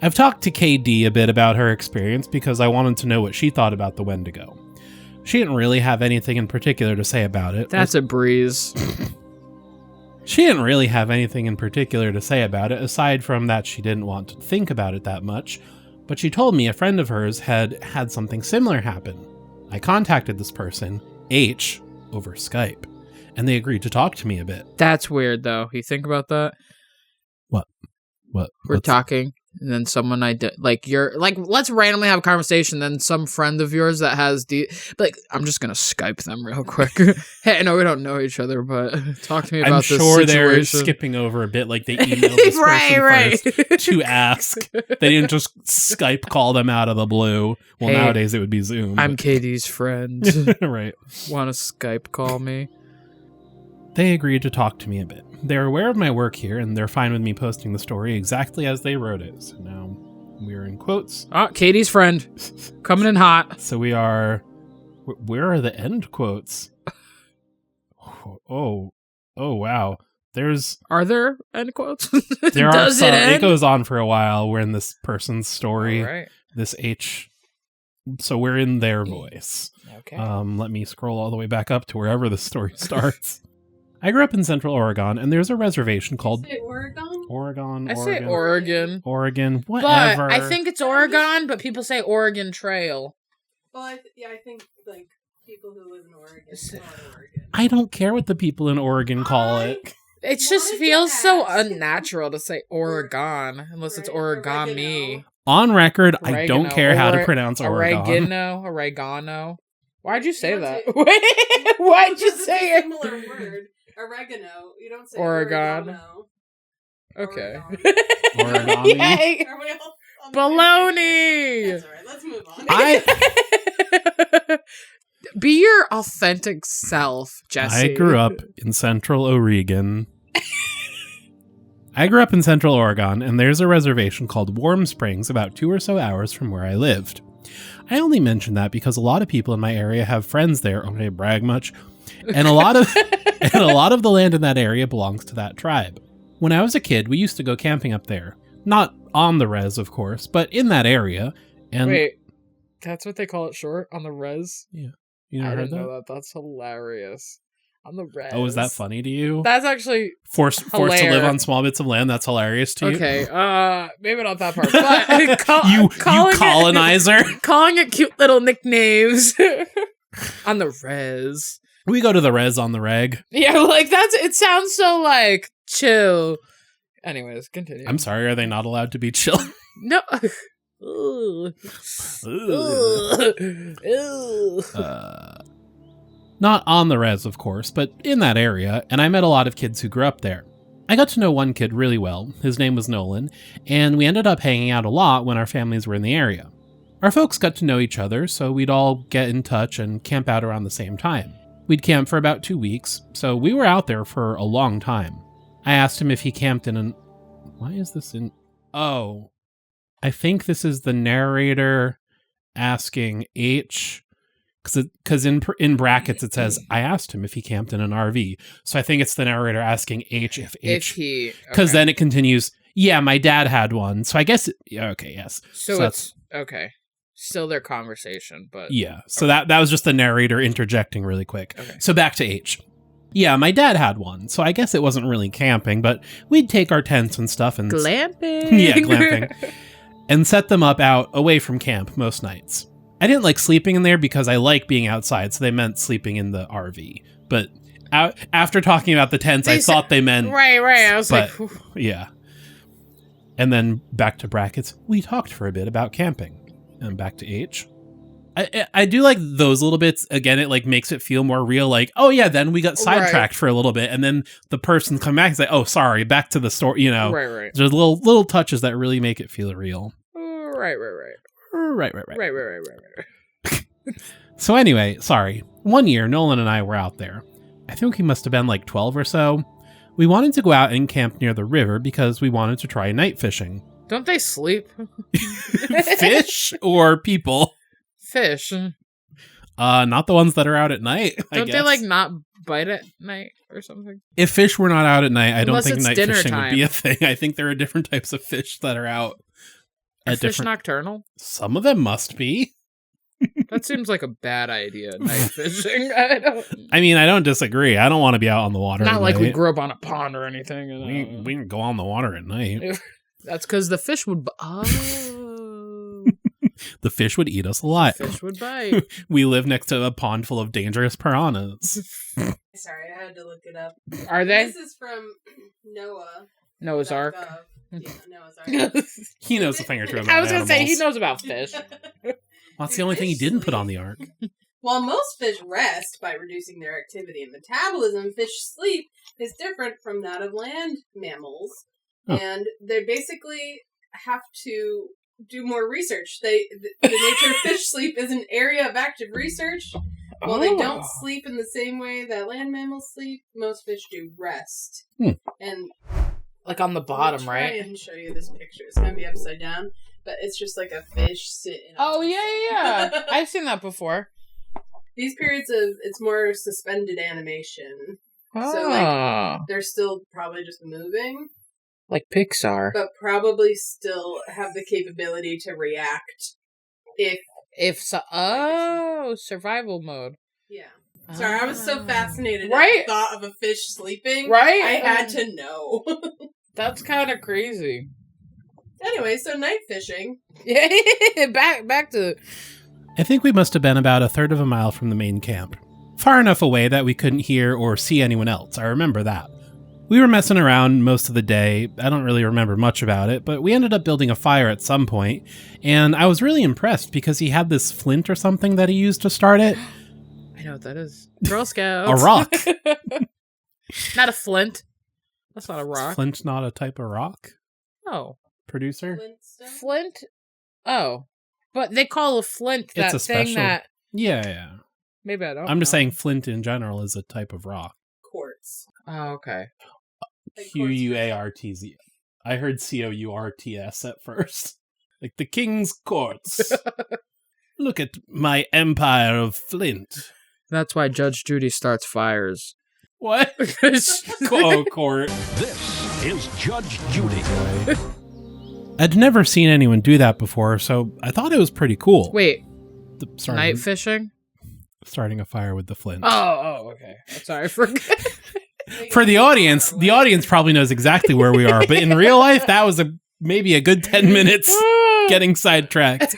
[SPEAKER 2] I've talked to KD a bit about her experience because I wanted to know what she thought about the Wendigo. She didn't really have anything in particular to say about it.
[SPEAKER 1] That's a breeze.
[SPEAKER 2] She didn't really have anything in particular to say about it, aside from that she didn't want to think about it that much. But she told me a friend of hers had something similar happen. I contacted this person, H, over Skype, and they agreed to talk to me a bit.
[SPEAKER 1] That's weird, though. You think about that?
[SPEAKER 2] What?
[SPEAKER 1] We're talking. and then someone let's randomly have a conversation, then some friend of yours that has I'm just gonna Skype them real quick. Hey, I know we don't know each other, but talk to me about this situation.
[SPEAKER 2] I'm sure they're skipping over a bit, like they emailed this person first to ask. They didn't just Skype call them out of the blue. Well, hey, nowadays it would be Zoom.
[SPEAKER 1] I'm Katie's friend.
[SPEAKER 2] Right.
[SPEAKER 1] Want to Skype call me?
[SPEAKER 2] They agreed to talk to me a bit. They're aware of my work here, and they're fine with me posting the story exactly as they wrote it. So now we're in quotes.
[SPEAKER 1] Katie's friend. Coming in hot.
[SPEAKER 2] So we are... Where are the end quotes? Oh, wow.
[SPEAKER 1] Are there end quotes?
[SPEAKER 2] There are some. It goes on for a while. We're in this person's story.
[SPEAKER 1] All right.
[SPEAKER 2] This H... So we're in their voice.
[SPEAKER 1] Okay.
[SPEAKER 2] Let me scroll all the way back up to wherever the story starts. I grew up in Central Oregon, and there's a reservation called...
[SPEAKER 3] You say Oregon?
[SPEAKER 2] Oregon.
[SPEAKER 1] I say Oregon.
[SPEAKER 2] Oregon, whatever.
[SPEAKER 1] But I think it's Oregon, but people say Oregon Trail.
[SPEAKER 3] Well, I think, like, people who live in Oregon call it Oregon.
[SPEAKER 2] I don't care what the people in Oregon call it.
[SPEAKER 1] It just feels so unnatural to say Oregon, unless it's origami.
[SPEAKER 2] On record, I don't care how to pronounce Oregon.
[SPEAKER 1] Oregano. Why'd you say that? Why'd you say it?
[SPEAKER 3] Similar word. Oregano. You don't say
[SPEAKER 1] Oregon.
[SPEAKER 3] oregano.
[SPEAKER 1] Okay.
[SPEAKER 2] Origami.
[SPEAKER 1] Yay.
[SPEAKER 3] Are we all on the
[SPEAKER 1] Baloney.
[SPEAKER 3] That's alright. Let's move on.
[SPEAKER 1] Be your authentic self, Jessy.
[SPEAKER 2] I grew up in Central Oregon. I grew up in Central Oregon, and there's a reservation called Warm Springs about 2 or so hours from where I lived. I only mention that because a lot of people in my area have friends there. Don't I brag much? And a lot of the land in that area belongs to that tribe. When I was a kid, we used to go camping up there. Not on the res, of course, but in that area. And
[SPEAKER 1] wait, that's what they call it short? On the res?
[SPEAKER 2] Yeah. You never heard that?
[SPEAKER 1] know that. That's hilarious. On the res.
[SPEAKER 2] Oh, is that funny to you?
[SPEAKER 1] That's actually
[SPEAKER 2] forced to live on small bits of land. That's hilarious to you.
[SPEAKER 1] Okay, maybe not that part. But
[SPEAKER 2] you colonizer,
[SPEAKER 1] calling it cute little nicknames on the res.
[SPEAKER 2] We go to the res on the reg.
[SPEAKER 1] Yeah, like it sounds so like chill. Anyways, continue.
[SPEAKER 2] I'm sorry. Are they not allowed to be chill?
[SPEAKER 1] No.
[SPEAKER 2] Not on the res, of course, but in that area, and I met a lot of kids who grew up there. I got to know one kid really well. His name was Nolan, and we ended up hanging out a lot when our families were in the area. Our folks got to know each other, so we'd all get in touch and camp out around the same time. We'd camp for about 2 weeks, so we were out there for a long time. I asked him if he camped in an... Why is this in... Oh. I think this is the narrator asking H... Because in brackets it says, I asked him if he camped in an RV. So I think it's the narrator asking H if he... Because then it continues, yeah, my dad had one. So I guess... Okay, yes.
[SPEAKER 1] So it's... Okay. Still their conversation, but...
[SPEAKER 2] Yeah. So that was just the narrator interjecting really quick.
[SPEAKER 1] Okay.
[SPEAKER 2] So back to H. Yeah, my dad had one. So I guess it wasn't really camping, but we'd take our tents and stuff and...
[SPEAKER 1] Glamping!
[SPEAKER 2] Yeah, glamping. And set them up out away from camp most nights. I didn't like sleeping in there because I like being outside, so they meant sleeping in the RV. But after talking about the tents, I thought they meant...
[SPEAKER 1] Right. I was like...
[SPEAKER 2] Yeah. And then back to brackets, we talked for a bit about camping. And back to H. I do like those little bits. Again, it like makes it feel more real. Like, oh yeah, then we got sidetracked for a little bit. And then the person come back and say, oh, sorry, back to the story, you know.
[SPEAKER 1] Right.
[SPEAKER 2] There's little touches that really make it feel real.
[SPEAKER 1] Right.
[SPEAKER 2] Right.
[SPEAKER 1] Right.
[SPEAKER 2] So anyway, sorry. One year, Nolan and I were out there. I think we must have been like 12 or so. We wanted to go out and camp near the river because we wanted to try night fishing.
[SPEAKER 1] Don't they sleep?
[SPEAKER 2] Fish or people?
[SPEAKER 1] Fish.
[SPEAKER 2] Not the ones that are out at night,
[SPEAKER 1] Don't they like not bite at night or something?
[SPEAKER 2] If fish were not out at night, I don't think night fishing
[SPEAKER 1] time.
[SPEAKER 2] would be a thing. I think there are different types of fish that are out.
[SPEAKER 1] Are fish nocturnal?
[SPEAKER 2] Some of them must be.
[SPEAKER 1] That seems like a bad idea, night fishing.
[SPEAKER 2] I mean, I don't disagree. I don't want to be out on the water
[SPEAKER 1] Not
[SPEAKER 2] at
[SPEAKER 1] like
[SPEAKER 2] night.
[SPEAKER 1] we grew up on a pond or anything.
[SPEAKER 2] We can go on the water at night.
[SPEAKER 1] That's because the fish would...
[SPEAKER 2] The fish would eat us alive.
[SPEAKER 1] Fish would bite.
[SPEAKER 2] We live next to a pond full of dangerous piranhas.
[SPEAKER 3] Sorry, I had to look it up.
[SPEAKER 1] Are they?
[SPEAKER 3] This is from Noah.
[SPEAKER 1] Noah's Ark.
[SPEAKER 3] Yeah, Noah's Ark.
[SPEAKER 2] He knows a thing or two about
[SPEAKER 1] I was going to say, he
[SPEAKER 2] animals.
[SPEAKER 1] knows about fish.
[SPEAKER 2] Well, that's the only thing he didn't put on the ark.
[SPEAKER 3] While most fish rest by reducing their activity and metabolism, fish sleep is different from that of land mammals.
[SPEAKER 2] Oh.
[SPEAKER 3] And they basically have to do more research. The nature of fish sleep is an area of active research. While they don't sleep in the same way that land mammals sleep, most fish do rest. And
[SPEAKER 1] like on the bottom, right?
[SPEAKER 3] I'll try and show you this picture. It's going to be upside down, but it's just like a fish sitting.
[SPEAKER 1] Oh, yeah. I've seen that before.
[SPEAKER 3] These periods of, it's more suspended animation.
[SPEAKER 1] Oh.
[SPEAKER 3] So, like, they're still probably just moving.
[SPEAKER 1] Like Pixar.
[SPEAKER 3] But probably still have the capability to react
[SPEAKER 1] survival mode.
[SPEAKER 3] Yeah. Sorry, I was so fascinated at the thought of a fish sleeping.
[SPEAKER 1] Right?
[SPEAKER 3] I had to know.
[SPEAKER 1] That's kind of crazy.
[SPEAKER 3] Anyway, so night fishing.
[SPEAKER 1] Yeah, back to...
[SPEAKER 2] I think we must have been about a third of a mile from the main camp. Far enough away that we couldn't hear or see anyone else. I remember that. We were messing around most of the day. I don't really remember much about it, but we ended up building a fire at some point, and I was really impressed because he had this flint or something that he used to start it.
[SPEAKER 1] I know what that is. Girl Scouts.
[SPEAKER 2] A rock.
[SPEAKER 1] Not a flint. That's not a rock.
[SPEAKER 2] Is flint not a type of rock?
[SPEAKER 1] Oh.
[SPEAKER 2] Producer?
[SPEAKER 1] Flint? Oh. But they call a flint that
[SPEAKER 2] it's a
[SPEAKER 1] thing
[SPEAKER 2] special...
[SPEAKER 1] that...
[SPEAKER 2] Yeah.
[SPEAKER 1] Maybe I don't
[SPEAKER 2] I'm just
[SPEAKER 1] know.
[SPEAKER 2] saying flint in general is a type of rock.
[SPEAKER 3] Quartz.
[SPEAKER 1] Oh, okay.
[SPEAKER 2] Quartz. I heard Courts at first. Like the King's Courts. Look at my empire of flint.
[SPEAKER 1] That's why Judge Judy starts fires.
[SPEAKER 2] What? Court.
[SPEAKER 5] This is Judge Judy.
[SPEAKER 2] I'd never seen anyone do that before, so I thought it was pretty cool.
[SPEAKER 1] Wait, night fishing?
[SPEAKER 2] Starting a fire with the flint.
[SPEAKER 1] Oh, okay. Sorry,
[SPEAKER 2] For the audience probably knows exactly where we are, but in real life, that was maybe a good 10 minutes getting sidetracked.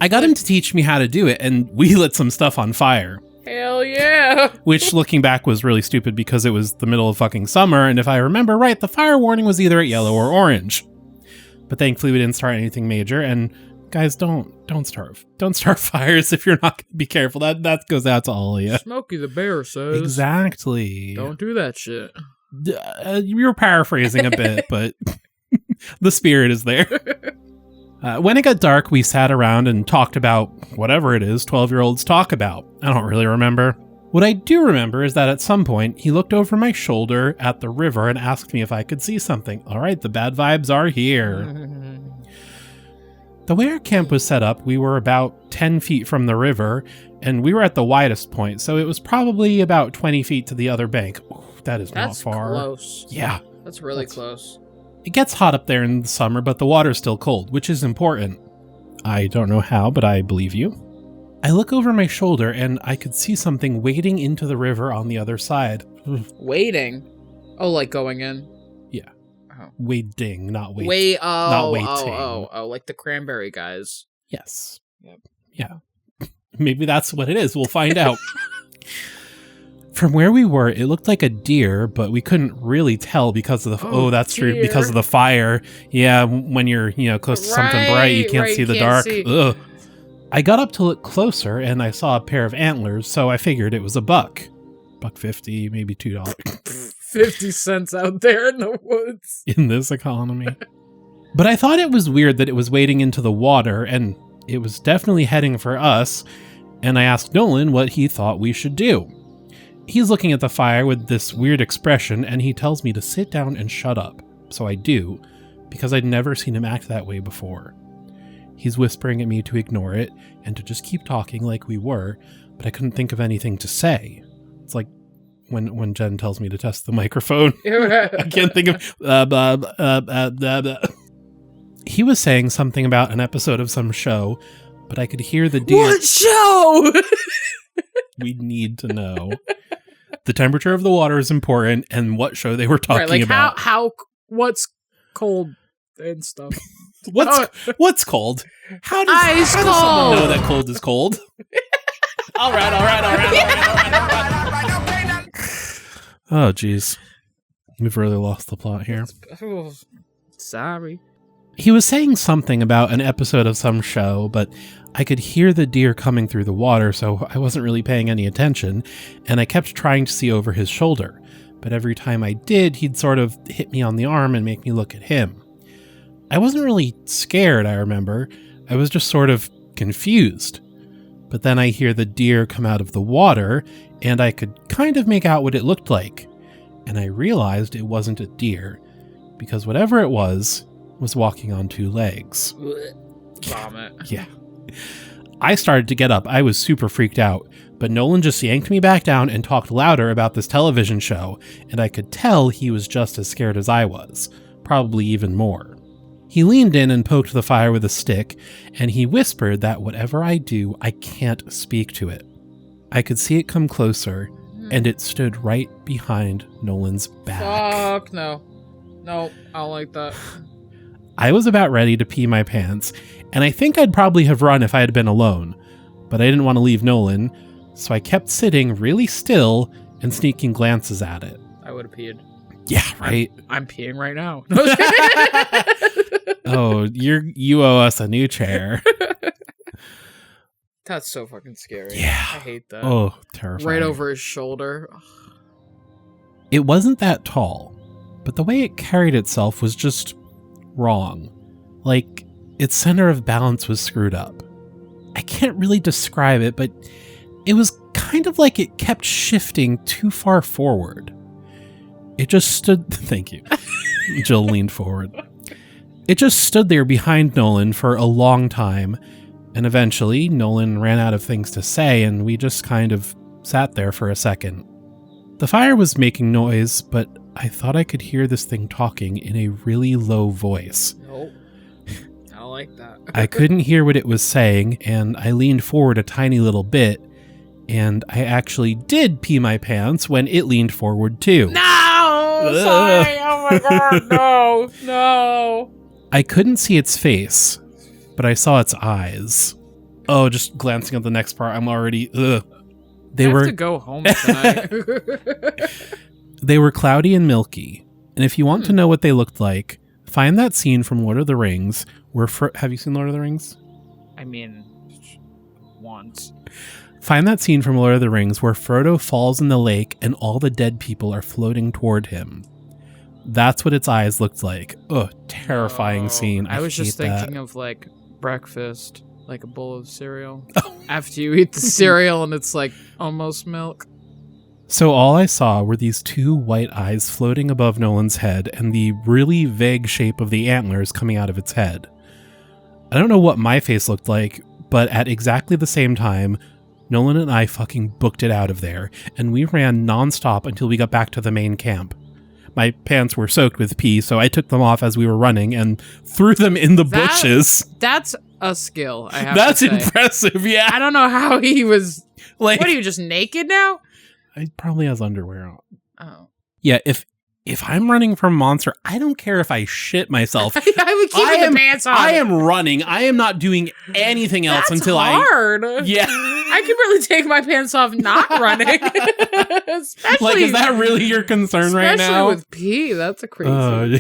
[SPEAKER 2] I got him to teach me how to do it, and we lit some stuff on fire.
[SPEAKER 1] Hell yeah!
[SPEAKER 2] Which, looking back, was really stupid because it was the middle of fucking summer, and if I remember right, the fire warning was either at yellow or orange. But thankfully we didn't start anything major, and guys, don't start fires if you're not going to be careful. That goes out to all of you.
[SPEAKER 1] Smokey the Bear says.
[SPEAKER 2] Exactly.
[SPEAKER 1] Don't do that shit.
[SPEAKER 2] You're paraphrasing a bit, but the spirit is there. When it got dark, we sat around and talked about whatever it is 12-year-olds talk about. I don't really remember. What I do remember is that at some point, he looked over my shoulder at the river and asked me if I could see something. All right, the bad vibes are here. The way our camp was set up, we were about 10 feet from the river, and we were at the widest point, so it was probably about 20 feet to the other bank. Ooh, that's not far.
[SPEAKER 1] That's close.
[SPEAKER 2] Yeah.
[SPEAKER 1] That's really close.
[SPEAKER 2] It gets hot up there in the summer, but the water's still cold, which is important. I don't know how, but I believe you. I look over my shoulder, and I could see something wading into the river on the other side.
[SPEAKER 1] Wading? Oh, like going in?
[SPEAKER 2] Yeah.
[SPEAKER 1] Oh.
[SPEAKER 2] Wading, not wait. Not waiting.
[SPEAKER 1] Oh, like the cranberry guys.
[SPEAKER 2] Yes.
[SPEAKER 1] Yep.
[SPEAKER 2] Yeah. Maybe that's what it is. We'll find out. From where we were, it looked like a deer, but we couldn't really tell because of the... that's true. Because of the fire. Yeah, when you're, close to something bright, you can't see the dark. Ugh. I got up to look closer, and I saw a pair of antlers, so I figured it was a buck. $1.50, maybe $2.
[SPEAKER 1] 50 cents out there in the woods.
[SPEAKER 2] In this economy. But I thought it was weird that it was wading into the water, and it was definitely heading for us, and I asked Nolan what he thought we should do. He's looking at the fire with this weird expression, and he tells me to sit down and shut up. So I do, because I'd never seen him act that way before. He's whispering at me to ignore it, and to just keep talking like we were, but I couldn't think of anything to say. It's like when Jen tells me to test the microphone. I can't think of... He was saying something about an episode of some show, but I could hear the deer...
[SPEAKER 1] What show?
[SPEAKER 2] We need to know. The temperature of the water is important, and what show they were talking about.
[SPEAKER 1] What's cold and stuff.
[SPEAKER 2] What's cold? How does someone know that cold is cold? All right. Oh, jeez. We've really lost the plot here.
[SPEAKER 1] Oh, sorry.
[SPEAKER 2] He was saying something about an episode of some show, but I could hear the deer coming through the water, so I wasn't really paying any attention, and I kept trying to see over his shoulder. But every time I did, he'd sort of hit me on the arm and make me look at him. I wasn't really scared, I remember. I was just sort of confused. But then I hear the deer come out of the water, and I could kind of make out what it looked like. And I realized it wasn't a deer, because whatever it was walking on 2 legs.
[SPEAKER 1] Vomit.
[SPEAKER 2] Yeah. I started to get up. I was super freaked out, but Nolan just yanked me back down and talked louder about this television show, and I could tell he was just as scared as I was, probably even more. He leaned in and poked the fire with a stick, and he whispered that whatever I do, I can't speak to it. I could see it come closer, and it stood right behind Nolan's back.
[SPEAKER 1] Fuck no. No, I don't like that.
[SPEAKER 2] I was about ready to pee my pants, and I think I'd probably have run if I had been alone, but I didn't want to leave Nolan, so I kept sitting really still and sneaking glances at it.
[SPEAKER 1] I would have peed.
[SPEAKER 2] Yeah, right?
[SPEAKER 1] I'm peeing right now.
[SPEAKER 2] Oh, you owe us a new chair.
[SPEAKER 1] That's so fucking scary.
[SPEAKER 2] Yeah.
[SPEAKER 1] I hate that.
[SPEAKER 2] Oh, terrifying.
[SPEAKER 1] Right over his shoulder.
[SPEAKER 2] It wasn't that tall, but the way it carried itself was just wrong. Like, its center of balance was screwed up. I can't really describe it, but it was kind of like it kept shifting too far forward. It just stood... Thank you. Jill leaned forward. It just stood there behind Nolan for a long time, and eventually Nolan ran out of things to say, and we just kind of sat there for a second. The fire was making noise, but I thought I could hear this thing talking in a really low voice.
[SPEAKER 1] Nope. I don't like that.
[SPEAKER 2] I couldn't hear what it was saying, and I leaned forward a tiny little bit, and I actually did pee my pants when it leaned forward too.
[SPEAKER 1] No! Sorry! Oh my god, no! No!
[SPEAKER 2] I couldn't see its face, but I saw its eyes. Oh, just glancing at the next part, I'm already... Ugh.
[SPEAKER 1] I have to go home tonight.
[SPEAKER 2] They were cloudy and milky, and if you want to know what they looked like, find that scene from Lord of the Rings where... Have you seen Lord of the Rings?
[SPEAKER 1] I mean, once.
[SPEAKER 2] Find that scene from Lord of the Rings where Frodo falls in the lake and all the dead people are floating toward him. That's what its eyes looked like. Ugh, terrifying scene.
[SPEAKER 1] I was just thinking of, like, breakfast, like a bowl of cereal. After you eat the cereal and it's, like, almost milk.
[SPEAKER 2] So all I saw were these 2 white eyes floating above Nolan's head and the really vague shape of the antlers coming out of its head. I don't know what my face looked like, but at exactly the same time, Nolan and I fucking booked it out of there, and we ran nonstop until we got back to the main camp. My pants were soaked with pee, so I took them off as we were running and threw them in the bushes.
[SPEAKER 1] That's a skill, I have
[SPEAKER 2] That's
[SPEAKER 1] to say.
[SPEAKER 2] impressive, yeah.
[SPEAKER 1] I don't know how he was...
[SPEAKER 2] Like,
[SPEAKER 1] what are you, just naked now?
[SPEAKER 2] He probably has underwear on.
[SPEAKER 1] Oh.
[SPEAKER 2] Yeah, if I'm running from a monster, I don't care if I shit myself.
[SPEAKER 1] I would keep the pants on.
[SPEAKER 2] I am running. I am not doing anything else until
[SPEAKER 1] hard.
[SPEAKER 2] Yeah.
[SPEAKER 1] I can really take my pants off not running. Especially,
[SPEAKER 2] like, is that really your concern right now?
[SPEAKER 1] Especially with pee. That's a crazy.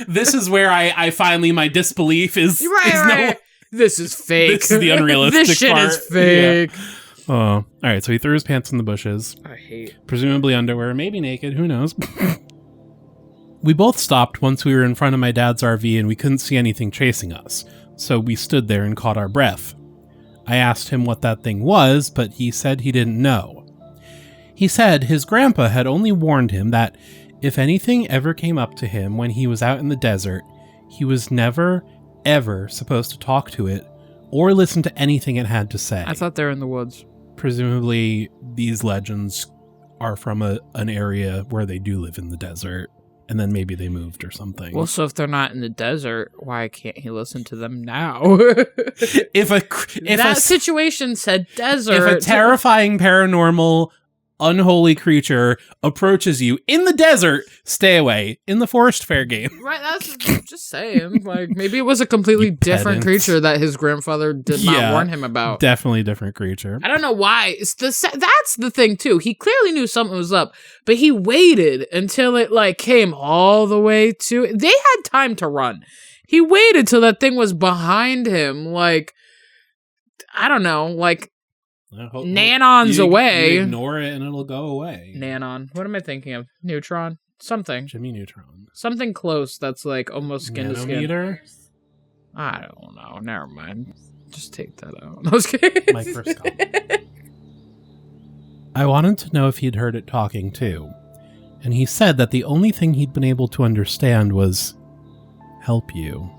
[SPEAKER 2] This is where I finally, my disbelief is...
[SPEAKER 1] Right. This is fake.
[SPEAKER 2] This is the unrealistic
[SPEAKER 1] This shit
[SPEAKER 2] part.
[SPEAKER 1] is fake.
[SPEAKER 2] Yeah. Oh, all right. So he threw his pants in the bushes.
[SPEAKER 1] I hate.
[SPEAKER 2] Presumably underwear, maybe naked. Who knows? We both stopped once we were in front of my dad's RV and we couldn't see anything chasing us. So we stood there and caught our breath. I asked him what that thing was, but he said he didn't know. He said his grandpa had only warned him that if anything ever came up to him when he was out in the desert, he was never, ever supposed to talk to it or listen to anything it had to say.
[SPEAKER 1] I thought they were in the woods.
[SPEAKER 2] Presumably, these legends are from an area where they do live in the desert, and then maybe they moved or something.
[SPEAKER 1] Well, so if they're not in the desert, why can't he listen to them now?
[SPEAKER 2] if that
[SPEAKER 1] situation said desert,
[SPEAKER 2] if a terrifying paranormal unholy creature approaches you in the desert, stay away. In the forest fair game.
[SPEAKER 1] Right, that's just saying. Like, maybe it was a completely different creature that his grandfather did not warn him about.
[SPEAKER 2] Definitely different creature.
[SPEAKER 1] I don't know why. That's the thing, too. He clearly knew something was up, but he waited until it, like, came all the way to... They had time to run. He waited till that thing was behind him, like... I don't know, like... Nanon's away.
[SPEAKER 2] You ignore it and it'll go away.
[SPEAKER 1] Nanon. What am I thinking of? Neutron? Something.
[SPEAKER 2] Jimmy Neutron.
[SPEAKER 1] Something close that's like almost skin to skin.
[SPEAKER 2] Nanometer?
[SPEAKER 1] I don't know. Never mind. Just take that out. I was kidding.
[SPEAKER 2] Microscopic. I wanted to know if he'd heard it talking too. And he said that the only thing he'd been able to understand was help you.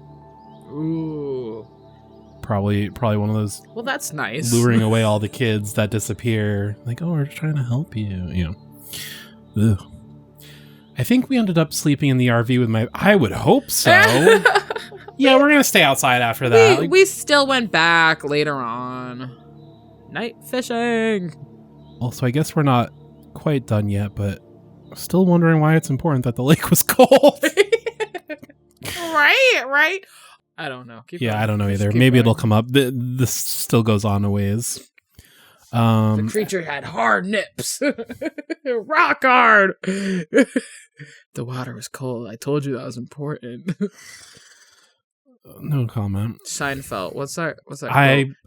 [SPEAKER 1] Ooh.
[SPEAKER 2] Probably one of those.
[SPEAKER 1] Well, that's nice.
[SPEAKER 2] Luring away all the kids that disappear. Like, oh, we're just trying to help you. You know. Ugh. I think we ended up sleeping in the RV with my. I would hope so. Yeah, we're gonna stay outside after that.
[SPEAKER 1] We still went back later on. Night fishing.
[SPEAKER 2] Also, I guess we're not quite done yet, but still wondering why it's important that the lake was cold.
[SPEAKER 1] Right. I don't know.
[SPEAKER 2] I don't know either. Maybe it'll come up. This still goes on a ways.
[SPEAKER 1] The creature had hard nips. Rock hard. The water was cold. I told you that was important.
[SPEAKER 2] No comment.
[SPEAKER 1] Seinfeld. What's that?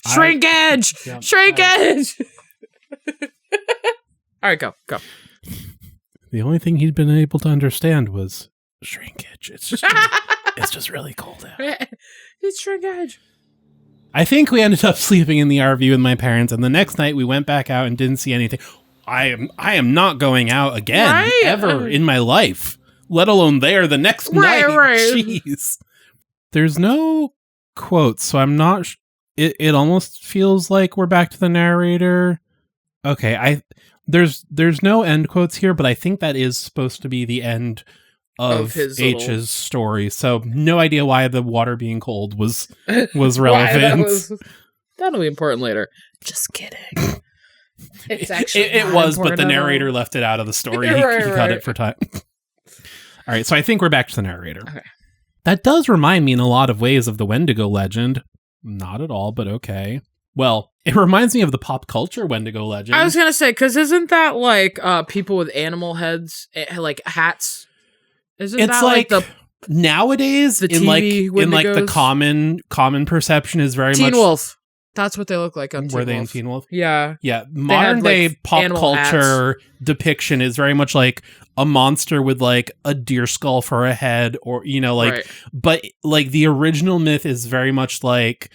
[SPEAKER 2] Shrinkage!
[SPEAKER 1] Shrinkage! All right, go.
[SPEAKER 2] The only thing he'd been able to understand was shrinkage. It's just really cold out.
[SPEAKER 1] It's shrinkage.
[SPEAKER 2] I think we ended up sleeping in the RV with my parents, and the next night we went back out and didn't see anything. I am not going out again ever in my life, let alone there the next night. Right. Jeez. There's no quotes, so I'm not. It almost feels like we're back to the narrator. Okay, there's no end quotes here, but I think that is supposed to be the end of his H's story. So no idea why the water being cold was relevant.
[SPEAKER 1] That'll be important later. Just kidding. It's actually
[SPEAKER 2] it was, but the narrator left it out of the story. He cut it for time. All right, so I think we're back to the narrator.
[SPEAKER 1] Okay.
[SPEAKER 2] That does remind me in a lot of ways of the Wendigo legend. Not at all, but okay. Well, it reminds me of the pop culture Wendigo legend.
[SPEAKER 1] I was going to say, because isn't that like people with animal heads, like hats? Isn't
[SPEAKER 2] it's
[SPEAKER 1] that like the
[SPEAKER 2] nowadays
[SPEAKER 1] the
[SPEAKER 2] in
[SPEAKER 1] Wendigos?
[SPEAKER 2] the common perception is very
[SPEAKER 1] Teen
[SPEAKER 2] much
[SPEAKER 1] Wolf. That's what they look like on Teen Wolf.
[SPEAKER 2] Were they in Teen Wolf?
[SPEAKER 1] Yeah.
[SPEAKER 2] Yeah. Modern day pop culture depiction is very much like a monster with like a deer skull for a head, or but like the original myth is very much like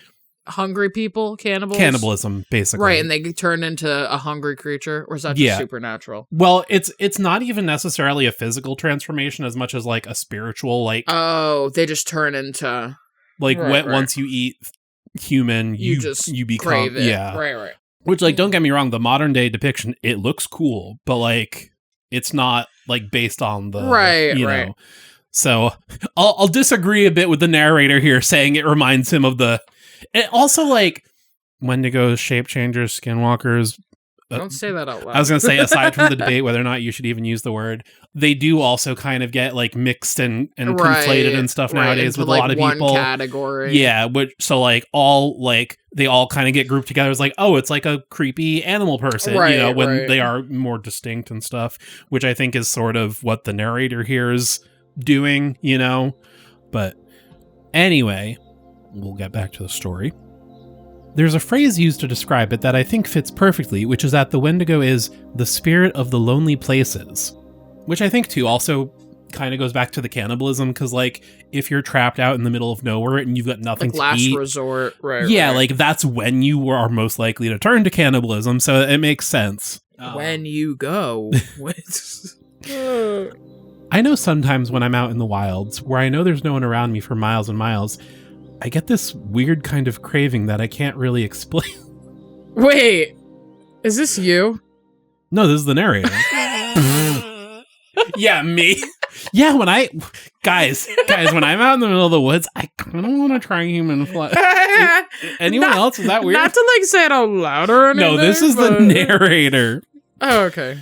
[SPEAKER 1] hungry people,
[SPEAKER 2] cannibalism, basically.
[SPEAKER 1] Right, and they turn into a hungry creature, or is that just supernatural?
[SPEAKER 2] Well, it's not even necessarily a physical transformation as much as like a spiritual, like
[SPEAKER 1] they just turn into
[SPEAKER 2] like once you eat human, you become
[SPEAKER 1] crave it. Right.
[SPEAKER 2] Which, like, don't get me wrong, the modern day depiction, it looks cool, but like it's not like based on the you know. So I'll disagree a bit with the narrator here, saying it reminds him of the. And also, like, Wendigos, shape changers, skinwalkers.
[SPEAKER 1] Don't say that out loud.
[SPEAKER 2] I was going to say, aside from the debate whether or not you should even use the word, they do also kind of get like mixed and conflated and stuff nowadays with a lot of people.
[SPEAKER 1] One category.
[SPEAKER 2] Yeah, so they all kind of get grouped together as like, oh, it's like a creepy animal person, when they are more distinct and stuff, which I think is sort of what the narrator here is doing, But anyway, we'll get back to the story. There's a phrase used to describe it that I think fits perfectly, which is that the Wendigo is the spirit of the lonely places. Which I think, too, also kind of goes back to the cannibalism, because, like, if you're trapped out in the middle of nowhere and you've got nothing to
[SPEAKER 1] last
[SPEAKER 2] eat...
[SPEAKER 1] resort, right.
[SPEAKER 2] Yeah, like, that's when you are most likely to turn to cannibalism, so it makes sense.
[SPEAKER 1] When you go...
[SPEAKER 2] I know sometimes when I'm out in the wilds, where I know there's no one around me for miles and miles... I get this weird kind of craving that I can't really explain.
[SPEAKER 1] Wait, is this you?
[SPEAKER 2] No, this is the narrator. Yeah, me. Yeah, guys, when I'm out in the middle of the woods, I kind of want to try human flesh. Anyone else? Is that weird?
[SPEAKER 1] Not to like say it out loud or anything.
[SPEAKER 2] No, this is the narrator.
[SPEAKER 1] Oh, okay.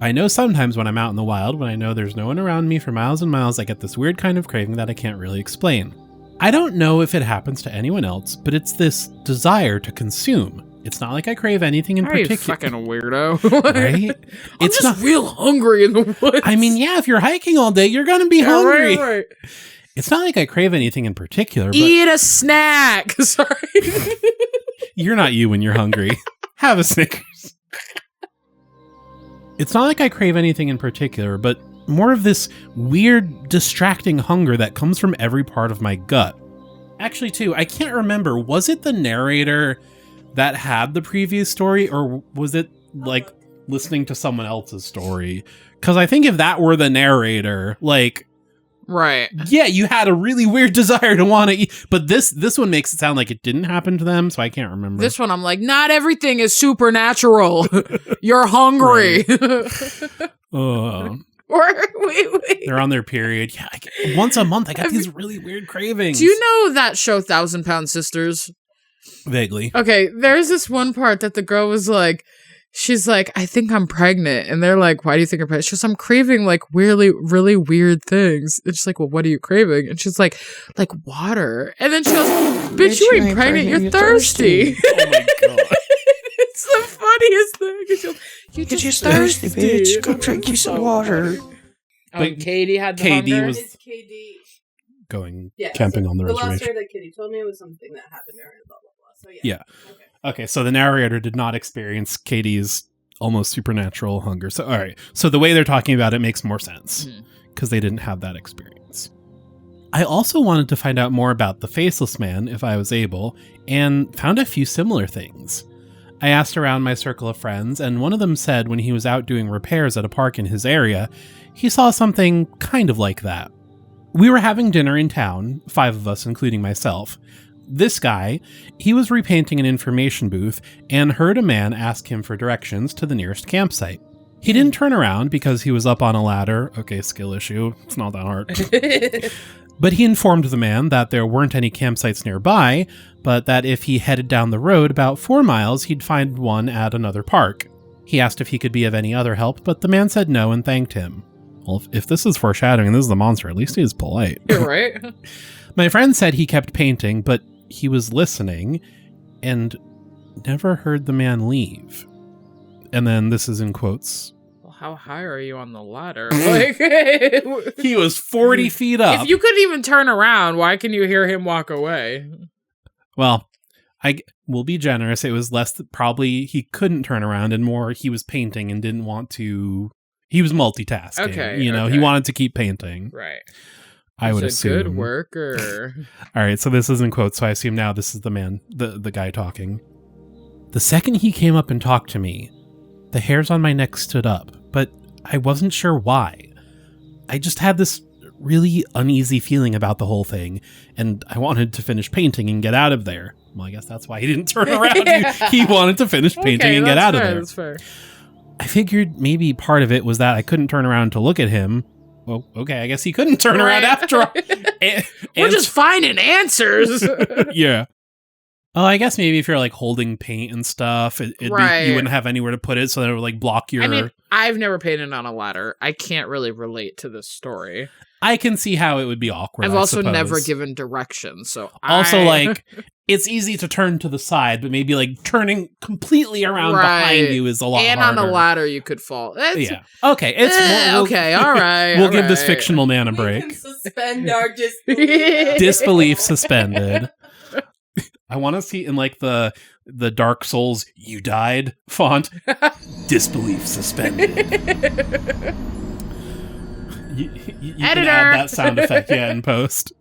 [SPEAKER 2] I know sometimes when I'm out in the wild, when I know there's no one around me for miles and miles, I get this weird kind of craving that I can't really explain. I don't know if it happens to anyone else, but it's this desire to consume. It's not like I crave anything in particular.
[SPEAKER 1] You fucking weirdo.
[SPEAKER 2] Right?
[SPEAKER 1] It's just real hungry in the woods.
[SPEAKER 2] I mean, yeah, if you're hiking all day, you're going to be hungry.
[SPEAKER 1] Right.
[SPEAKER 2] It's not like I crave anything in particular, but...
[SPEAKER 1] Eat a snack! Sorry.
[SPEAKER 2] You're not you when you're hungry. Have a Snickers. It's not like I crave anything in particular, but more of this weird, distracting hunger that comes from every part of my gut. Actually, too, I can't remember. Was it the narrator that had the previous story, or was it, like, listening to someone else's story? Because I think if that were the narrator, like...
[SPEAKER 1] Right.
[SPEAKER 2] Yeah, you had a really weird desire to want to eat. But this one makes it sound like it didn't happen to them, so I can't remember.
[SPEAKER 1] This one, I'm like, not everything is supernatural. You're hungry. Wait.
[SPEAKER 2] They're on their period. Yeah, once a month, I got these really weird cravings.
[SPEAKER 1] Do you know that show 1,000 Pound Sisters?
[SPEAKER 2] Vaguely.
[SPEAKER 1] Okay, there's this one part that the girl was like, she's like, I think I'm pregnant. And they're like, why do you think you're pregnant? She goes, I'm craving like really, really weird things. And she's like, well, what are you craving? And she's like water. And then she goes, bitch, you ain't pregnant. You're thirsty.
[SPEAKER 2] Oh my God.
[SPEAKER 1] It's the funniest thing. She goes, you're just thirsty,
[SPEAKER 4] bitch. Go drink you some water.
[SPEAKER 2] But
[SPEAKER 1] Katie had the
[SPEAKER 2] Katie
[SPEAKER 1] hunger.
[SPEAKER 2] was
[SPEAKER 3] It's KD.
[SPEAKER 2] going
[SPEAKER 3] Yeah,
[SPEAKER 2] camping
[SPEAKER 3] so
[SPEAKER 2] on the
[SPEAKER 3] last
[SPEAKER 2] reservation.
[SPEAKER 3] story that Kitty told me was something that happened during blah blah blah. So yeah.
[SPEAKER 2] Okay, so the narrator did not experience Katie's almost supernatural hunger. So, all right. So the way they're talking about it makes more sense because they didn't have that experience. I also wanted to find out more about the Faceless Man if I was able, and found a few similar things. I asked around my circle of friends, and one of them said when he was out doing repairs at a park in his area, he saw something kind of like that. We were having dinner in town, 5 of us, including myself. This guy, he was repainting an information booth and heard a man ask him for directions to the nearest campsite. He didn't turn around because he was up on a ladder. Okay, skill issue. It's not that hard. But he informed the man that there weren't any campsites nearby, but that if he headed down the road about 4 miles, he'd find one at another park. He asked if he could be of any other help, but the man said no and thanked him. Well, if this is foreshadowing and this is the monster, at least he is polite.
[SPEAKER 1] You're right.
[SPEAKER 2] My friend said he kept painting, but he was listening and never heard the man leave. And then this is in quotes.
[SPEAKER 1] Well, how high are you on the ladder?
[SPEAKER 2] He was 40 feet up.
[SPEAKER 1] If you couldn't even turn around, why can you hear him walk away?
[SPEAKER 2] Well, I will be generous. It was less probably he couldn't turn around and more he was painting and didn't want to. He was multitasking.
[SPEAKER 1] Okay.
[SPEAKER 2] He wanted to keep painting.
[SPEAKER 1] Right.
[SPEAKER 2] I would assume.
[SPEAKER 1] Good worker.
[SPEAKER 2] All right, so this is in quotes, so I assume now this is the man, the guy talking. The second he came up and talked to me, the hairs on my neck stood up, but I wasn't sure why. I just had this really uneasy feeling about the whole thing, and I wanted to finish painting and get out of there. Well, I guess that's why he didn't turn around.
[SPEAKER 1] Yeah.
[SPEAKER 2] He wanted to finish painting and get out of there.
[SPEAKER 1] That's fair.
[SPEAKER 2] I figured maybe part of it was that I couldn't turn around to look at him. Well, okay, I guess he couldn't turn around after all.
[SPEAKER 1] We're just finding answers.
[SPEAKER 2] Yeah. Oh, I guess maybe if you're like holding paint and stuff, you wouldn't have anywhere to put it, so that it would like block your...
[SPEAKER 1] I mean, I've never painted on a ladder. I can't really relate to this story.
[SPEAKER 2] I can see how it would be awkward.
[SPEAKER 1] I've also never given directions, so
[SPEAKER 2] like, it's easy to turn to the side, but maybe like turning completely around behind you is a lot harder.
[SPEAKER 1] And on a ladder, you could fall.
[SPEAKER 2] Yeah. Okay.
[SPEAKER 1] Okay. All right.
[SPEAKER 2] We'll give this fictional man a break.
[SPEAKER 3] We can suspend our disbelief.
[SPEAKER 2] Disbelief suspended. I want to see in like the Dark Souls "You died" font. Disbelief suspended. You can add that sound effect, in post.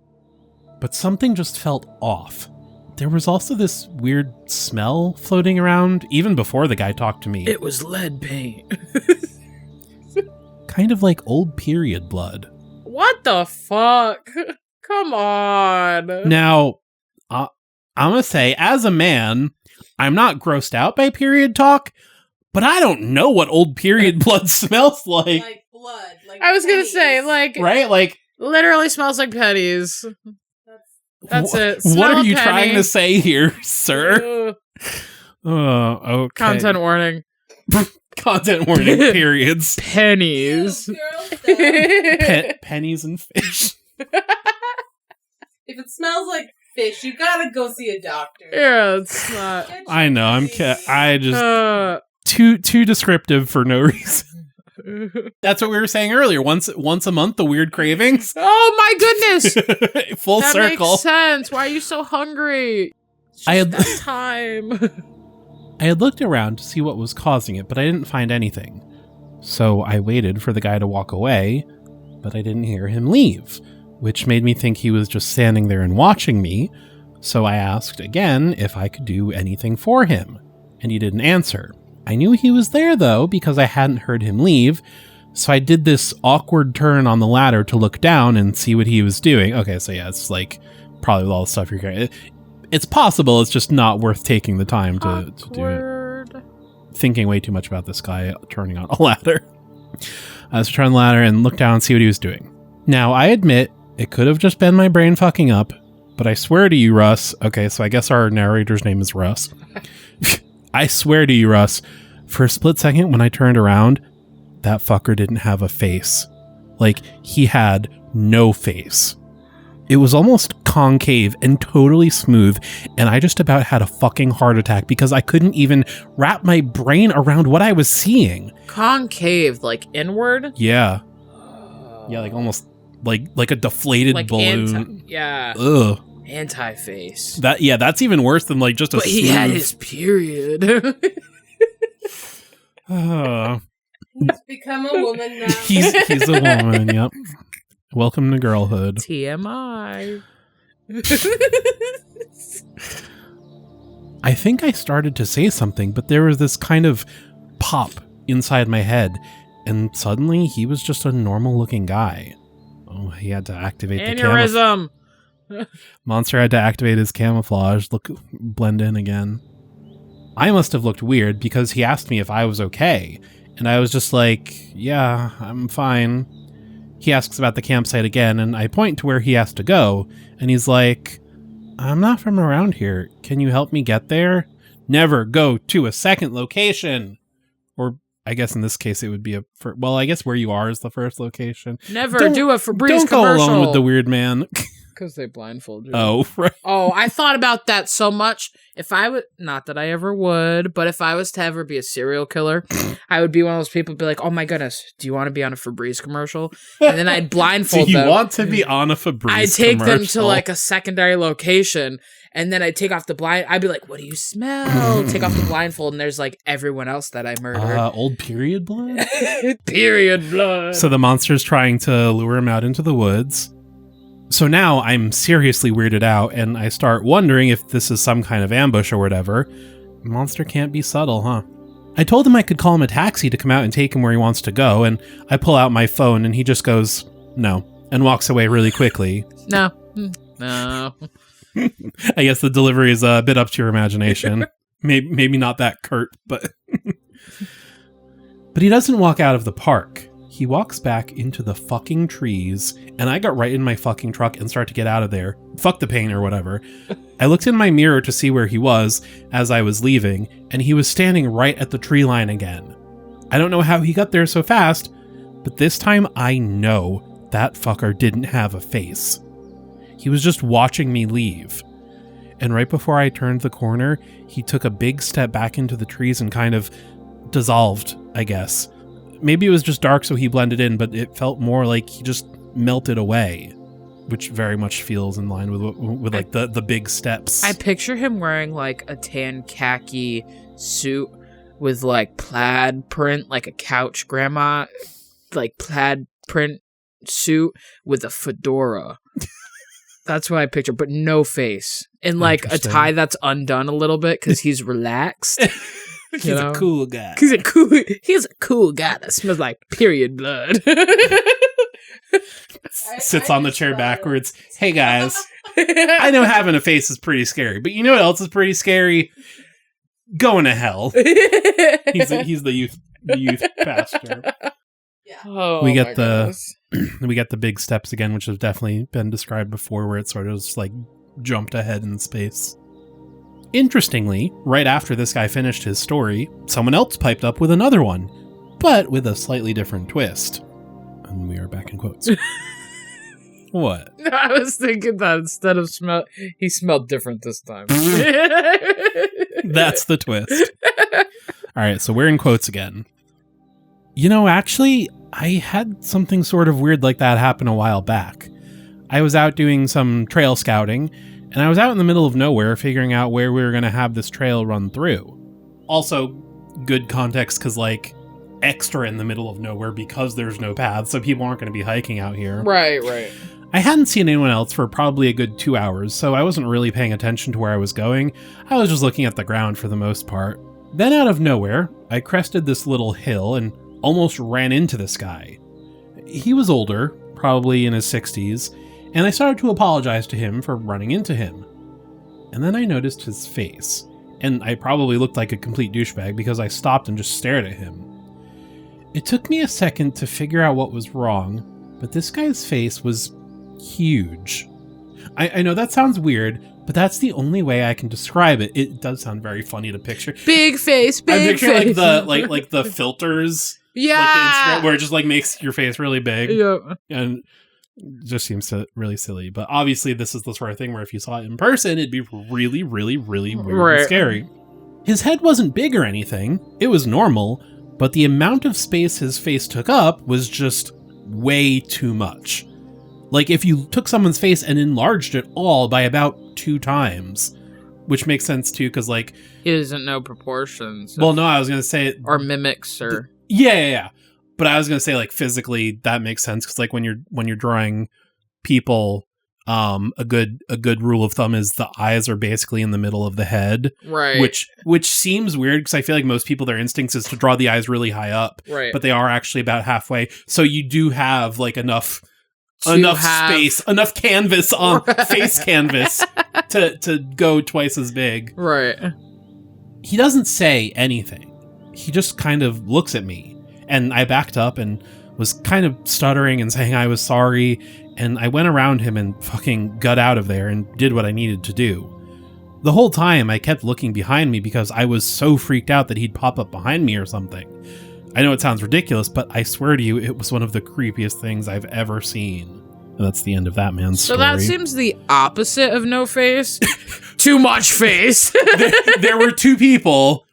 [SPEAKER 2] But something just felt off. There was also this weird smell floating around, even before the guy talked to me.
[SPEAKER 1] It was lead paint.
[SPEAKER 2] Kind of like old period blood.
[SPEAKER 1] What the fuck? Come on.
[SPEAKER 2] Now, I'm gonna say, as a man, I'm not grossed out by period talk, but I don't know what old period blood smells like.
[SPEAKER 3] Like blood. Like
[SPEAKER 1] I was gonna
[SPEAKER 3] pennies.
[SPEAKER 1] say, like,
[SPEAKER 2] right? Like,
[SPEAKER 1] literally smells like pennies. That's it.
[SPEAKER 2] What
[SPEAKER 1] Smell
[SPEAKER 2] are you
[SPEAKER 1] penny.
[SPEAKER 2] trying to say here, sir? Okay.
[SPEAKER 1] Content warning.
[SPEAKER 2] Content warning, periods.
[SPEAKER 1] Pennies.
[SPEAKER 3] Ew, girl, stop.
[SPEAKER 2] Pennies and fish.
[SPEAKER 3] If it smells like fish, you gotta go see a doctor.
[SPEAKER 1] Yeah, it's not.
[SPEAKER 2] I know, I just... Too descriptive for no reason. That's what we were saying earlier. Once a month, the weird cravings.
[SPEAKER 1] Oh my goodness!
[SPEAKER 2] Full
[SPEAKER 1] that
[SPEAKER 2] circle.
[SPEAKER 1] Makes sense. Why are you so hungry?
[SPEAKER 2] I had
[SPEAKER 1] that time.
[SPEAKER 2] I had looked around to see what was causing it, but I didn't find anything. So I waited for the guy to walk away, but I didn't hear him leave, which made me think he was just standing there and watching me. So I asked again if I could do anything for him, and he didn't answer. I knew he was there, though, because I hadn't heard him leave, so I did this awkward turn on the ladder to look down and see what he was doing. Okay, so yeah, it's like probably with all the stuff you're carrying. It's possible, it's just not worth taking the time to do it. Thinking way too much about this guy turning on a ladder. I was trying the ladder and look down and see what he was doing. Now, I admit, it could have just been my brain fucking up, but I swear to you, Russ. Okay, so I guess our narrator's name is Russ. I swear to you, Russ, for a split second when I turned around, that fucker didn't have a face. Like, he had no face. It was almost concave and totally smooth, and I just about had a fucking heart attack because I couldn't even wrap my brain around what I was seeing.
[SPEAKER 1] Concave, like inward?
[SPEAKER 2] Yeah. Yeah, like almost like a deflated like balloon.
[SPEAKER 1] Yeah.
[SPEAKER 2] Ugh.
[SPEAKER 1] Anti-face.
[SPEAKER 2] That's even worse than like just a. But
[SPEAKER 1] he had his period.
[SPEAKER 3] He's become a woman now.
[SPEAKER 2] He's a woman. Yep. Welcome to girlhood.
[SPEAKER 1] TMI.
[SPEAKER 2] I think I started to say something, but there was this kind of pop inside my head, and suddenly he was just a normal-looking guy. Oh, he had to activate the
[SPEAKER 1] aneurysm.
[SPEAKER 2] Monster had to activate his camouflage, blend in again. I must have looked weird because he asked me if I was okay, and I was just like, yeah, I'm fine. He asks about the campsite again, and I point to where he has to go, and he's like, I'm not from around here. Can you help me get there? Never go to a second location. Or I guess in this case it would be I guess where you are is the first location.
[SPEAKER 1] Never do a Febreze
[SPEAKER 2] Don't
[SPEAKER 1] commercial.
[SPEAKER 2] go alone with the weird man.
[SPEAKER 1] Because they blindfold you.
[SPEAKER 2] Oh, right.
[SPEAKER 1] Oh, I thought about that so much. If I would, not that I ever would, but if I was to ever be a serial killer, I would be one of those people who'd be like, oh my goodness, do you want to be on a Febreze commercial? And then I'd blindfold them.
[SPEAKER 2] Do you want to be on a Febreze commercial?
[SPEAKER 1] I'd take them to like a secondary location, and then I'd take off the blind. I'd be like, what do you smell? Take off the blindfold, and there's like everyone else that I murdered.
[SPEAKER 2] Old period blood?
[SPEAKER 1] Period blood.
[SPEAKER 2] So the monster's trying to lure him out into the woods. So now I'm seriously weirded out, and I start wondering if this is some kind of ambush or whatever. Monster can't be subtle, huh? I told him I could call him a taxi to come out and take him where he wants to go, and I pull out my phone, and he just goes, no, and walks away really quickly.
[SPEAKER 1] No.
[SPEAKER 2] I guess the delivery is a bit up to your imagination. Maybe not that curt, but... But he doesn't walk out of the park. He walks back into the fucking trees, and I got right in my fucking truck and start to get out of there. Fuck the pain or whatever. I looked in my mirror to see where he was as I was leaving, and he was standing right at the tree line again. I don't know how he got there so fast, but this time I know that fucker didn't have a face. He was just watching me leave. And right before I turned the corner, he took a big step back into the trees and kind of dissolved, I guess. Maybe it was just dark so he blended in, but it felt more like he just melted away, which very much feels in line with like the big steps.
[SPEAKER 1] I picture him wearing like a tan khaki suit with like plaid print, like a couch grandma, like plaid print suit with a fedora. That's what I picture, but no face. And like a tie that's undone a little bit because he's relaxed.
[SPEAKER 2] He's a cool guy.
[SPEAKER 1] He's a cool guy that smells like period blood.
[SPEAKER 2] Sits on the chair backwards. Hey guys, I know having a face is pretty scary, but you know what else is pretty scary? Going to hell. He's the youth pastor.
[SPEAKER 3] Yeah.
[SPEAKER 1] Oh,
[SPEAKER 2] we get the big steps again, which has definitely been described before, where it sort of just like jumped ahead in space. Interestingly, right after this guy finished his story, someone else piped up with another one, but with a slightly different twist. And we are back in quotes. What?
[SPEAKER 1] I was thinking that instead of he smelled different this time.
[SPEAKER 2] That's the twist. All right, so we're in quotes again. You know, actually, I had something sort of weird like that happen a while back. I was out doing some trail scouting, and I was out in the middle of nowhere figuring out where we were going to have this trail run through. Also, good context, because, like, extra in the middle of nowhere because there's no path, so people aren't going to be hiking out here.
[SPEAKER 1] Right.
[SPEAKER 2] I hadn't seen anyone else for probably a good 2 hours, so I wasn't really paying attention to where I was going. I was just looking at the ground for the most part. Then out of nowhere, I crested this little hill and almost ran into this guy. He was older, probably in his 60s, and I started to apologize to him for running into him. And then I noticed his face, and I probably looked like a complete douchebag because I stopped and just stared at him. It took me a second to figure out what was wrong, but this guy's face was huge. I know that sounds weird, but that's the only way I can describe it. It does sound very funny to picture.
[SPEAKER 1] Big face,
[SPEAKER 2] I'm picturing
[SPEAKER 1] face.
[SPEAKER 2] like the filters,
[SPEAKER 1] yeah,
[SPEAKER 2] like the Instagram, where it just like makes your face really big.
[SPEAKER 1] Yeah,
[SPEAKER 2] and it just seems really silly. But obviously, this is the sort of thing where if you saw it in person, it'd be really, really, really weird and scary. His head wasn't big or anything; it was normal, but the amount of space his face took up was just way too much. Like, if you took someone's face and enlarged it all by about 2 times, which makes sense, too, because, like...
[SPEAKER 1] He doesn't know proportions.
[SPEAKER 2] Well, no, I was going to say...
[SPEAKER 1] Or mimics, or...
[SPEAKER 2] Yeah. But I was going to say, like, physically, that makes sense, because, like, when you're drawing people, a good rule of thumb is the eyes are basically in the middle of the head.
[SPEAKER 1] Right.
[SPEAKER 2] Which seems weird, because I feel like most people, their instincts is to draw the eyes really high up.
[SPEAKER 1] Right.
[SPEAKER 2] But they are actually about halfway. So you do have, like, enough space, enough canvas on face canvas to go twice as big.
[SPEAKER 1] Right.
[SPEAKER 2] He doesn't say anything. He just kind of looks at me, and I backed up and was kind of stuttering and saying I was sorry, and I went around him and fucking got out of there and did what I needed to do. The whole time I kept looking behind me because I was so freaked out that he'd pop up behind me or something. I know it sounds ridiculous, but I swear to you, it was one of the creepiest things I've ever seen. And that's the end of that man's story.
[SPEAKER 1] So that seems the opposite of no face. Too much face.
[SPEAKER 2] there were 2 people.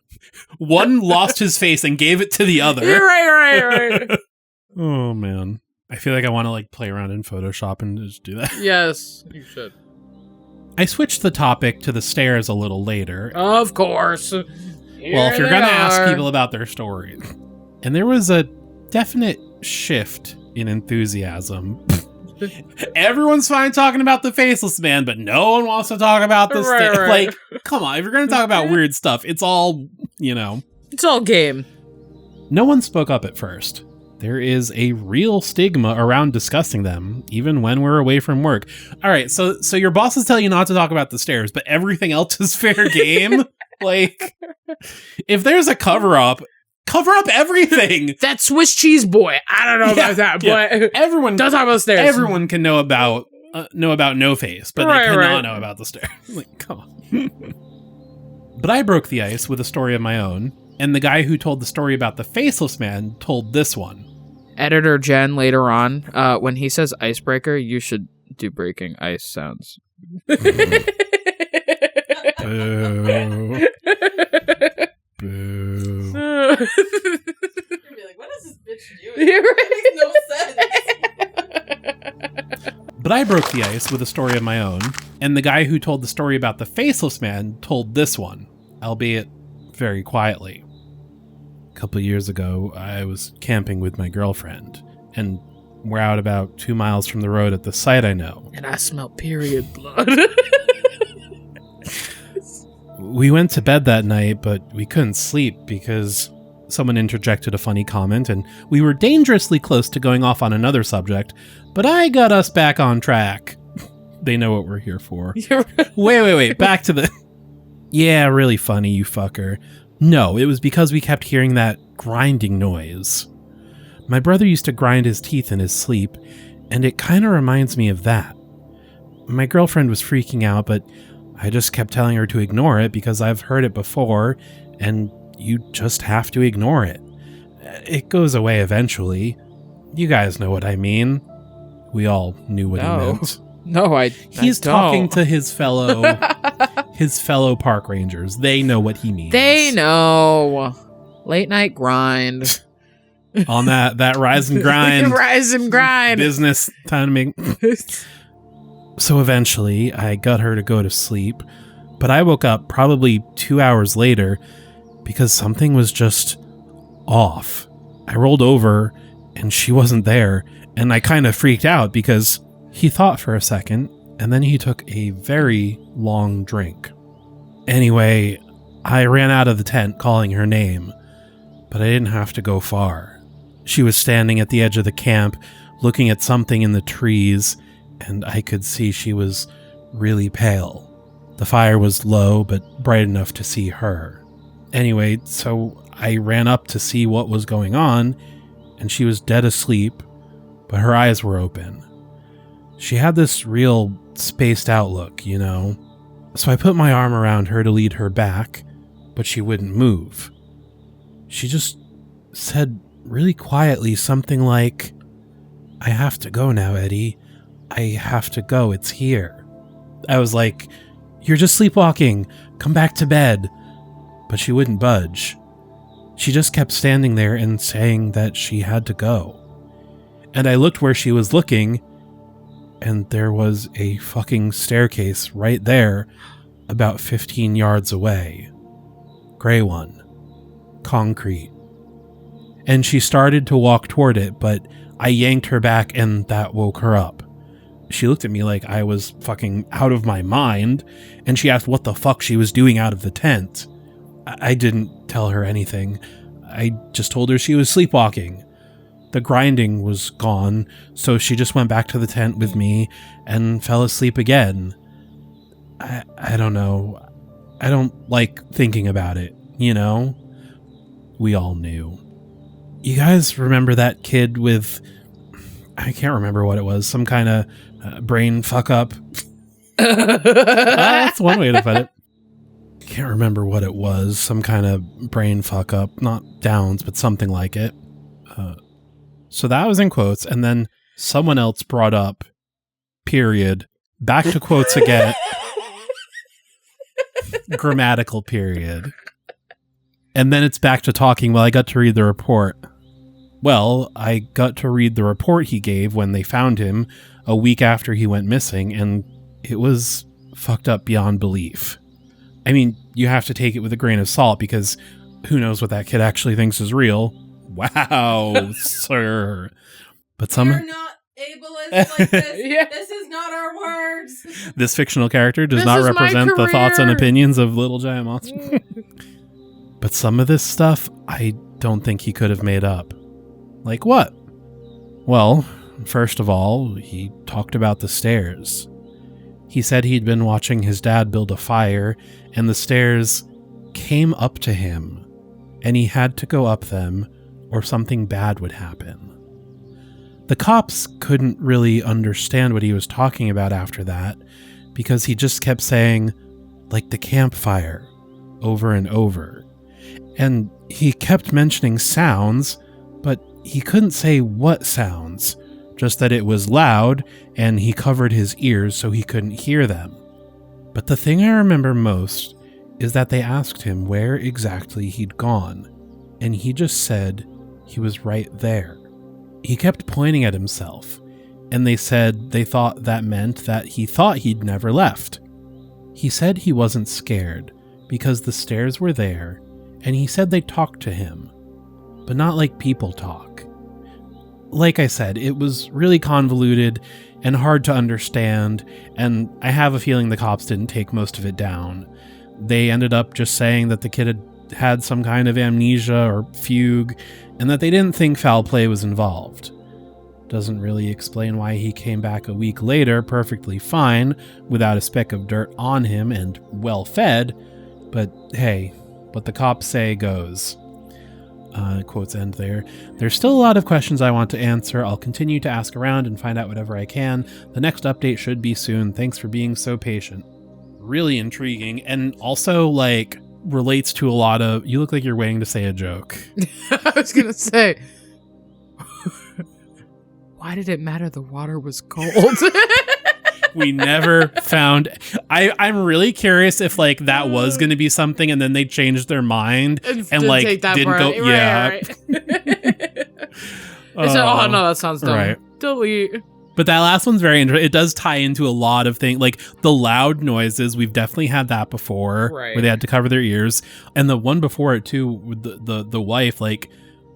[SPEAKER 2] One lost his face and gave it to the other.
[SPEAKER 1] Right.
[SPEAKER 2] Oh, man. I feel like I want to like play around in Photoshop and just do that.
[SPEAKER 1] Yes, you should.
[SPEAKER 2] I switched the topic to the stairs a little later.
[SPEAKER 1] Of course.
[SPEAKER 2] Well, if you're going to ask people about their stories. And there was a definite shift in enthusiasm. Everyone's fine talking about the faceless man, but no one wants to talk about the stairs.
[SPEAKER 1] Right.
[SPEAKER 2] Like, come on, if you're going to talk about weird stuff, it's all,
[SPEAKER 1] It's all game.
[SPEAKER 2] No one spoke up at first. There is a real stigma around discussing them, even when we're away from work. All right, so your bosses tell you not to talk about the stairs, but everything else is fair game? Like, if there's a cover-up everything.
[SPEAKER 1] That Swiss cheese boy. I don't know about that, but
[SPEAKER 2] everyone
[SPEAKER 1] don't talk about the stairs.
[SPEAKER 2] Everyone can know about No Face, but they cannot know about the stairs. Like, come on. But I broke the ice with a story of my own, and the guy who told the story about the faceless man told this one.
[SPEAKER 1] Editor Jen later on, when he says icebreaker, you should do breaking ice sounds.
[SPEAKER 2] Boo.
[SPEAKER 3] You're gonna be like, what is this bitch doing? It makes no sense.
[SPEAKER 2] But I broke the ice with a story of my own, and the guy who told the story about the faceless man told this one, albeit very quietly. A couple of years ago, I was camping with my girlfriend, and we're out about 2 miles from the road at the site I know.
[SPEAKER 1] And I smell period blood.
[SPEAKER 2] We went to bed that night, but we couldn't sleep because someone interjected a funny comment, and we were dangerously close to going off on another subject, but I got us back on track. They know what we're here for. Wait, back to the... Yeah, really funny, you fucker. No, it was because we kept hearing that grinding noise. My brother used to grind his teeth in his sleep, and it kind of reminds me of that. My girlfriend was freaking out, but I just kept telling her to ignore it because I've heard it before, and you just have to ignore it. It goes away eventually. You guys know what I mean. We all knew what he meant.
[SPEAKER 1] No,
[SPEAKER 2] He's talking to his fellow park rangers. They know what he means.
[SPEAKER 1] They know. Late night grind.
[SPEAKER 2] On that rise and grind.
[SPEAKER 1] Rise and grind.
[SPEAKER 2] Business time to make. So eventually, I got her to go to sleep, but I woke up probably 2 hours later because something was just off. I rolled over and she wasn't there, and I kind of freaked out because he thought for a second, and then he took a very long drink. Anyway, I ran out of the tent calling her name, but I didn't have to go far. She was standing at the edge of the camp, looking at something in the trees, and I could see she was really pale. The fire was low, but bright enough to see her. Anyway, so I ran up to see what was going on, and she was dead asleep, but her eyes were open. She had this real spaced out look, you know? So I put my arm around her to lead her back, but she wouldn't move. She just said really quietly something like, "I have to go now, Eddie. I have to go. It's here." I was like, "You're just sleepwalking. Come back to bed." But she wouldn't budge. She just kept standing there and saying that she had to go. And I looked where she was looking, and there was a fucking staircase right there, about 15 yards away. Gray one. Concrete. And she started to walk toward it, but I yanked her back and that woke her up. She looked at me like I was fucking out of my mind, and she asked what the fuck she was doing out of the tent. I didn't tell her anything. I just told her she was sleepwalking. The grinding was gone, so she just went back to the tent with me and fell asleep again. I don't know. I don't like thinking about it, you know? We all knew. You guys remember that kid with... I can't remember what it was. Some kind of brain fuck up. That's one way to put it. Can't remember what it was. Some kind of brain fuck up. Not Downs, but something like it. So that was in quotes, and then someone else brought up, period, back to quotes again. Grammatical period. And then it's back to talking. Well, I got to read the report. Well, I got to read the report he gave when they found him a week after he went missing, and it was fucked up beyond belief. I mean, you have to take it with a grain of salt because who knows what that kid actually thinks is real. Wow, sir. But
[SPEAKER 3] We're not ableist like this. Yeah. This is not our words.
[SPEAKER 2] This fictional character does not represent the thoughts and opinions of Little Giant Monster. But some of this stuff, I don't think he could have made up. Like what? Well, first of all, he talked about the stairs. He said he'd been watching his dad build a fire, and the stairs came up to him, and he had to go up them, or something bad would happen. The cops couldn't really understand what he was talking about after that, because he just kept saying, like the campfire, over and over. And he kept mentioning sounds, but he couldn't say what sounds, just that it was loud, and he covered his ears so he couldn't hear them. But the thing I remember most is that they asked him where exactly he'd gone, and he just said he was right there. He kept pointing at himself, and they said they thought that meant that he thought he'd never left. He said he wasn't scared because the stairs were there, and he said they talked to him, but not like people talk. Like I said, it was really convoluted and hard to understand, and I have a feeling the cops didn't take most of it down. They ended up just saying that the kid had some kind of amnesia or fugue, and that they didn't think foul play was involved. Doesn't really explain why he came back a week later perfectly fine, without a speck of dirt on him and well-fed, but hey, what the cops say goes. Quotes end there. There's still a lot of questions I want to answer. I'll continue to ask around and find out whatever I can. The next update should be soon. Thanks for being so patient. really intriguing, and also like relates to a lot of. You look like you're waiting to say a joke.
[SPEAKER 1] I was gonna say, why did it matter the water was cold?
[SPEAKER 2] We never found. I'm really curious if like that was going to be something, and then they changed their mind and like didn't go.
[SPEAKER 1] Right,
[SPEAKER 2] yeah.
[SPEAKER 1] Right. Oh no, that sounds dumb.
[SPEAKER 2] Right.
[SPEAKER 1] Delete.
[SPEAKER 2] But that last one's very interesting. It does tie into a lot of things, like the loud noises. We've definitely had that before,
[SPEAKER 1] right,
[SPEAKER 2] where they had to cover their ears, and the one before it too, with the wife, like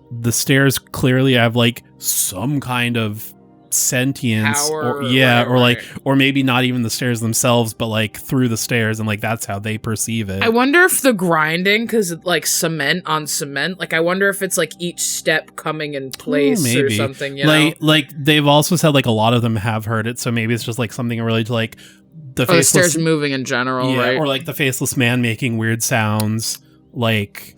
[SPEAKER 2] the stairs clearly have like some kind of sentience,
[SPEAKER 1] power,
[SPEAKER 2] or maybe not even the stairs themselves, but like through the stairs, and like that's how they perceive it.
[SPEAKER 1] I wonder if the grinding, because like cement on cement, like I wonder if it's like each step coming in place or something. You know?
[SPEAKER 2] Like they've also said like a lot of them have heard it, so maybe it's just like something related to like the
[SPEAKER 1] stairs moving in general, right?
[SPEAKER 2] Or like the faceless man making weird sounds. Like,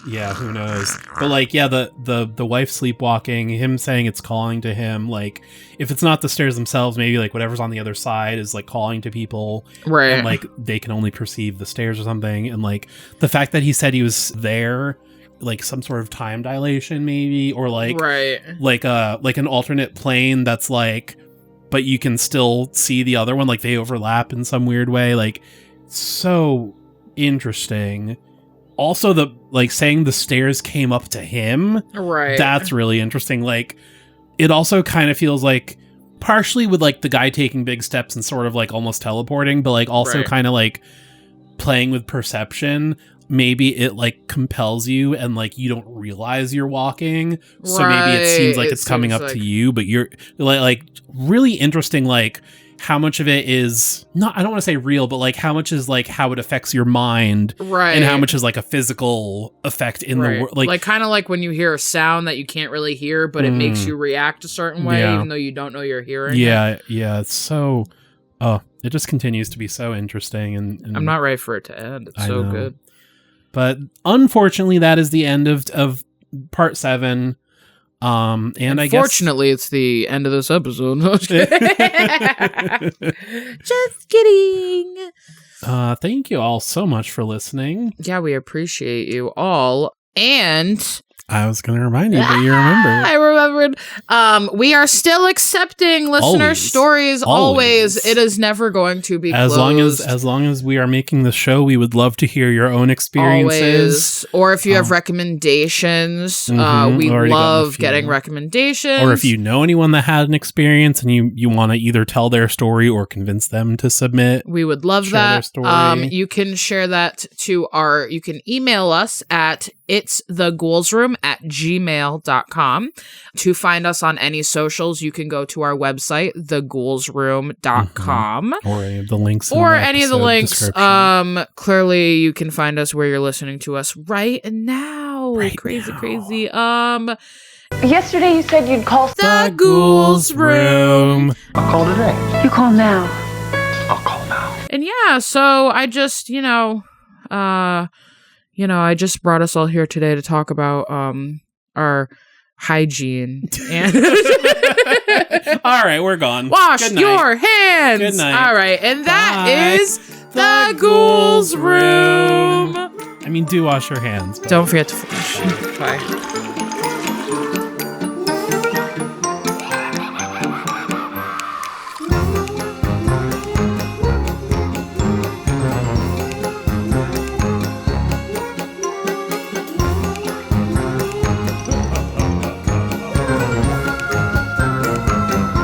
[SPEAKER 2] yeah, who knows? But like, yeah, the wife sleepwalking, him saying it's calling to him. Like, if it's not the stairs themselves, maybe like whatever's on the other side is like calling to people,
[SPEAKER 1] right?
[SPEAKER 2] And like they can only perceive the stairs or something. And like the fact that he said he was there, like some sort of time dilation, maybe, or like like an alternate plane that's like, but you can still see the other one, like they overlap in some weird way. Like, so interesting. Also, the like saying the stairs came up to him,
[SPEAKER 1] right?
[SPEAKER 2] That's really interesting. Like, it also kind of feels like partially with like the guy taking big steps and sort of like almost teleporting, but like also kind of like playing with perception. Maybe it like compels you and like you don't realize you're walking, so maybe it seems like it's coming up to you, but you're like really interesting. Like, how much of it is not, I don't want to say real, but like how much is like how it affects your mind,
[SPEAKER 1] right?
[SPEAKER 2] And how much is like a physical effect in the world,
[SPEAKER 1] like kind of like when you hear a sound that you can't really hear, but it makes you react a certain way, even though you don't know you're hearing it.
[SPEAKER 2] Yeah, it's so it just continues to be so interesting, and
[SPEAKER 1] I'm not ready for it to end. It's so good.
[SPEAKER 2] But unfortunately, that is the end of part 7. And
[SPEAKER 1] unfortunately, it's the end of this episode. No, just kidding.
[SPEAKER 2] Thank you all so much for listening.
[SPEAKER 1] Yeah, we appreciate you all. And
[SPEAKER 2] I was going to remind you, but you remember.
[SPEAKER 1] I remembered. We are still accepting listener stories. Always. It is never going to be closed.
[SPEAKER 2] As long as we are making the show, we would love to hear your own experiences.
[SPEAKER 1] Always. Or if you have recommendations, we love getting recommendations.
[SPEAKER 2] Or if you know anyone that had an experience and you want to either tell their story or convince them to submit,
[SPEAKER 1] we would love that. You can share that to you can email us at itstheghouls.room@gmail.com. To find us on any socials, you can go to our website, theghouls.room.com.
[SPEAKER 2] Or any of the links.
[SPEAKER 1] Clearly, you can find us where you're listening to us right now. Crazy.
[SPEAKER 6] Yesterday you said you'd call
[SPEAKER 1] the Ghouls Room.
[SPEAKER 4] I'll call today.
[SPEAKER 6] You call now.
[SPEAKER 4] I'll call now.
[SPEAKER 1] And yeah, so I just, I just brought us all here today to talk about our hygiene. And
[SPEAKER 2] all right, we're gone.
[SPEAKER 1] Wash your hands.
[SPEAKER 2] Good night.
[SPEAKER 1] All right, and that is the Ghouls Room.
[SPEAKER 2] I mean, do wash your hands.
[SPEAKER 1] Don't forget to flush. Bye.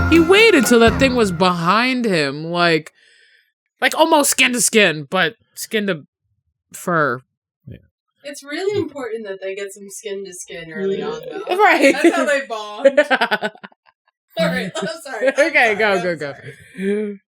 [SPEAKER 1] He waited till that thing was behind him, like almost skin to skin, but skin to fur.
[SPEAKER 2] Yeah.
[SPEAKER 3] It's really important that they get some skin to skin early on, though.
[SPEAKER 1] Right.
[SPEAKER 3] That's how they bond. All right, I'm sorry.
[SPEAKER 1] Okay, go.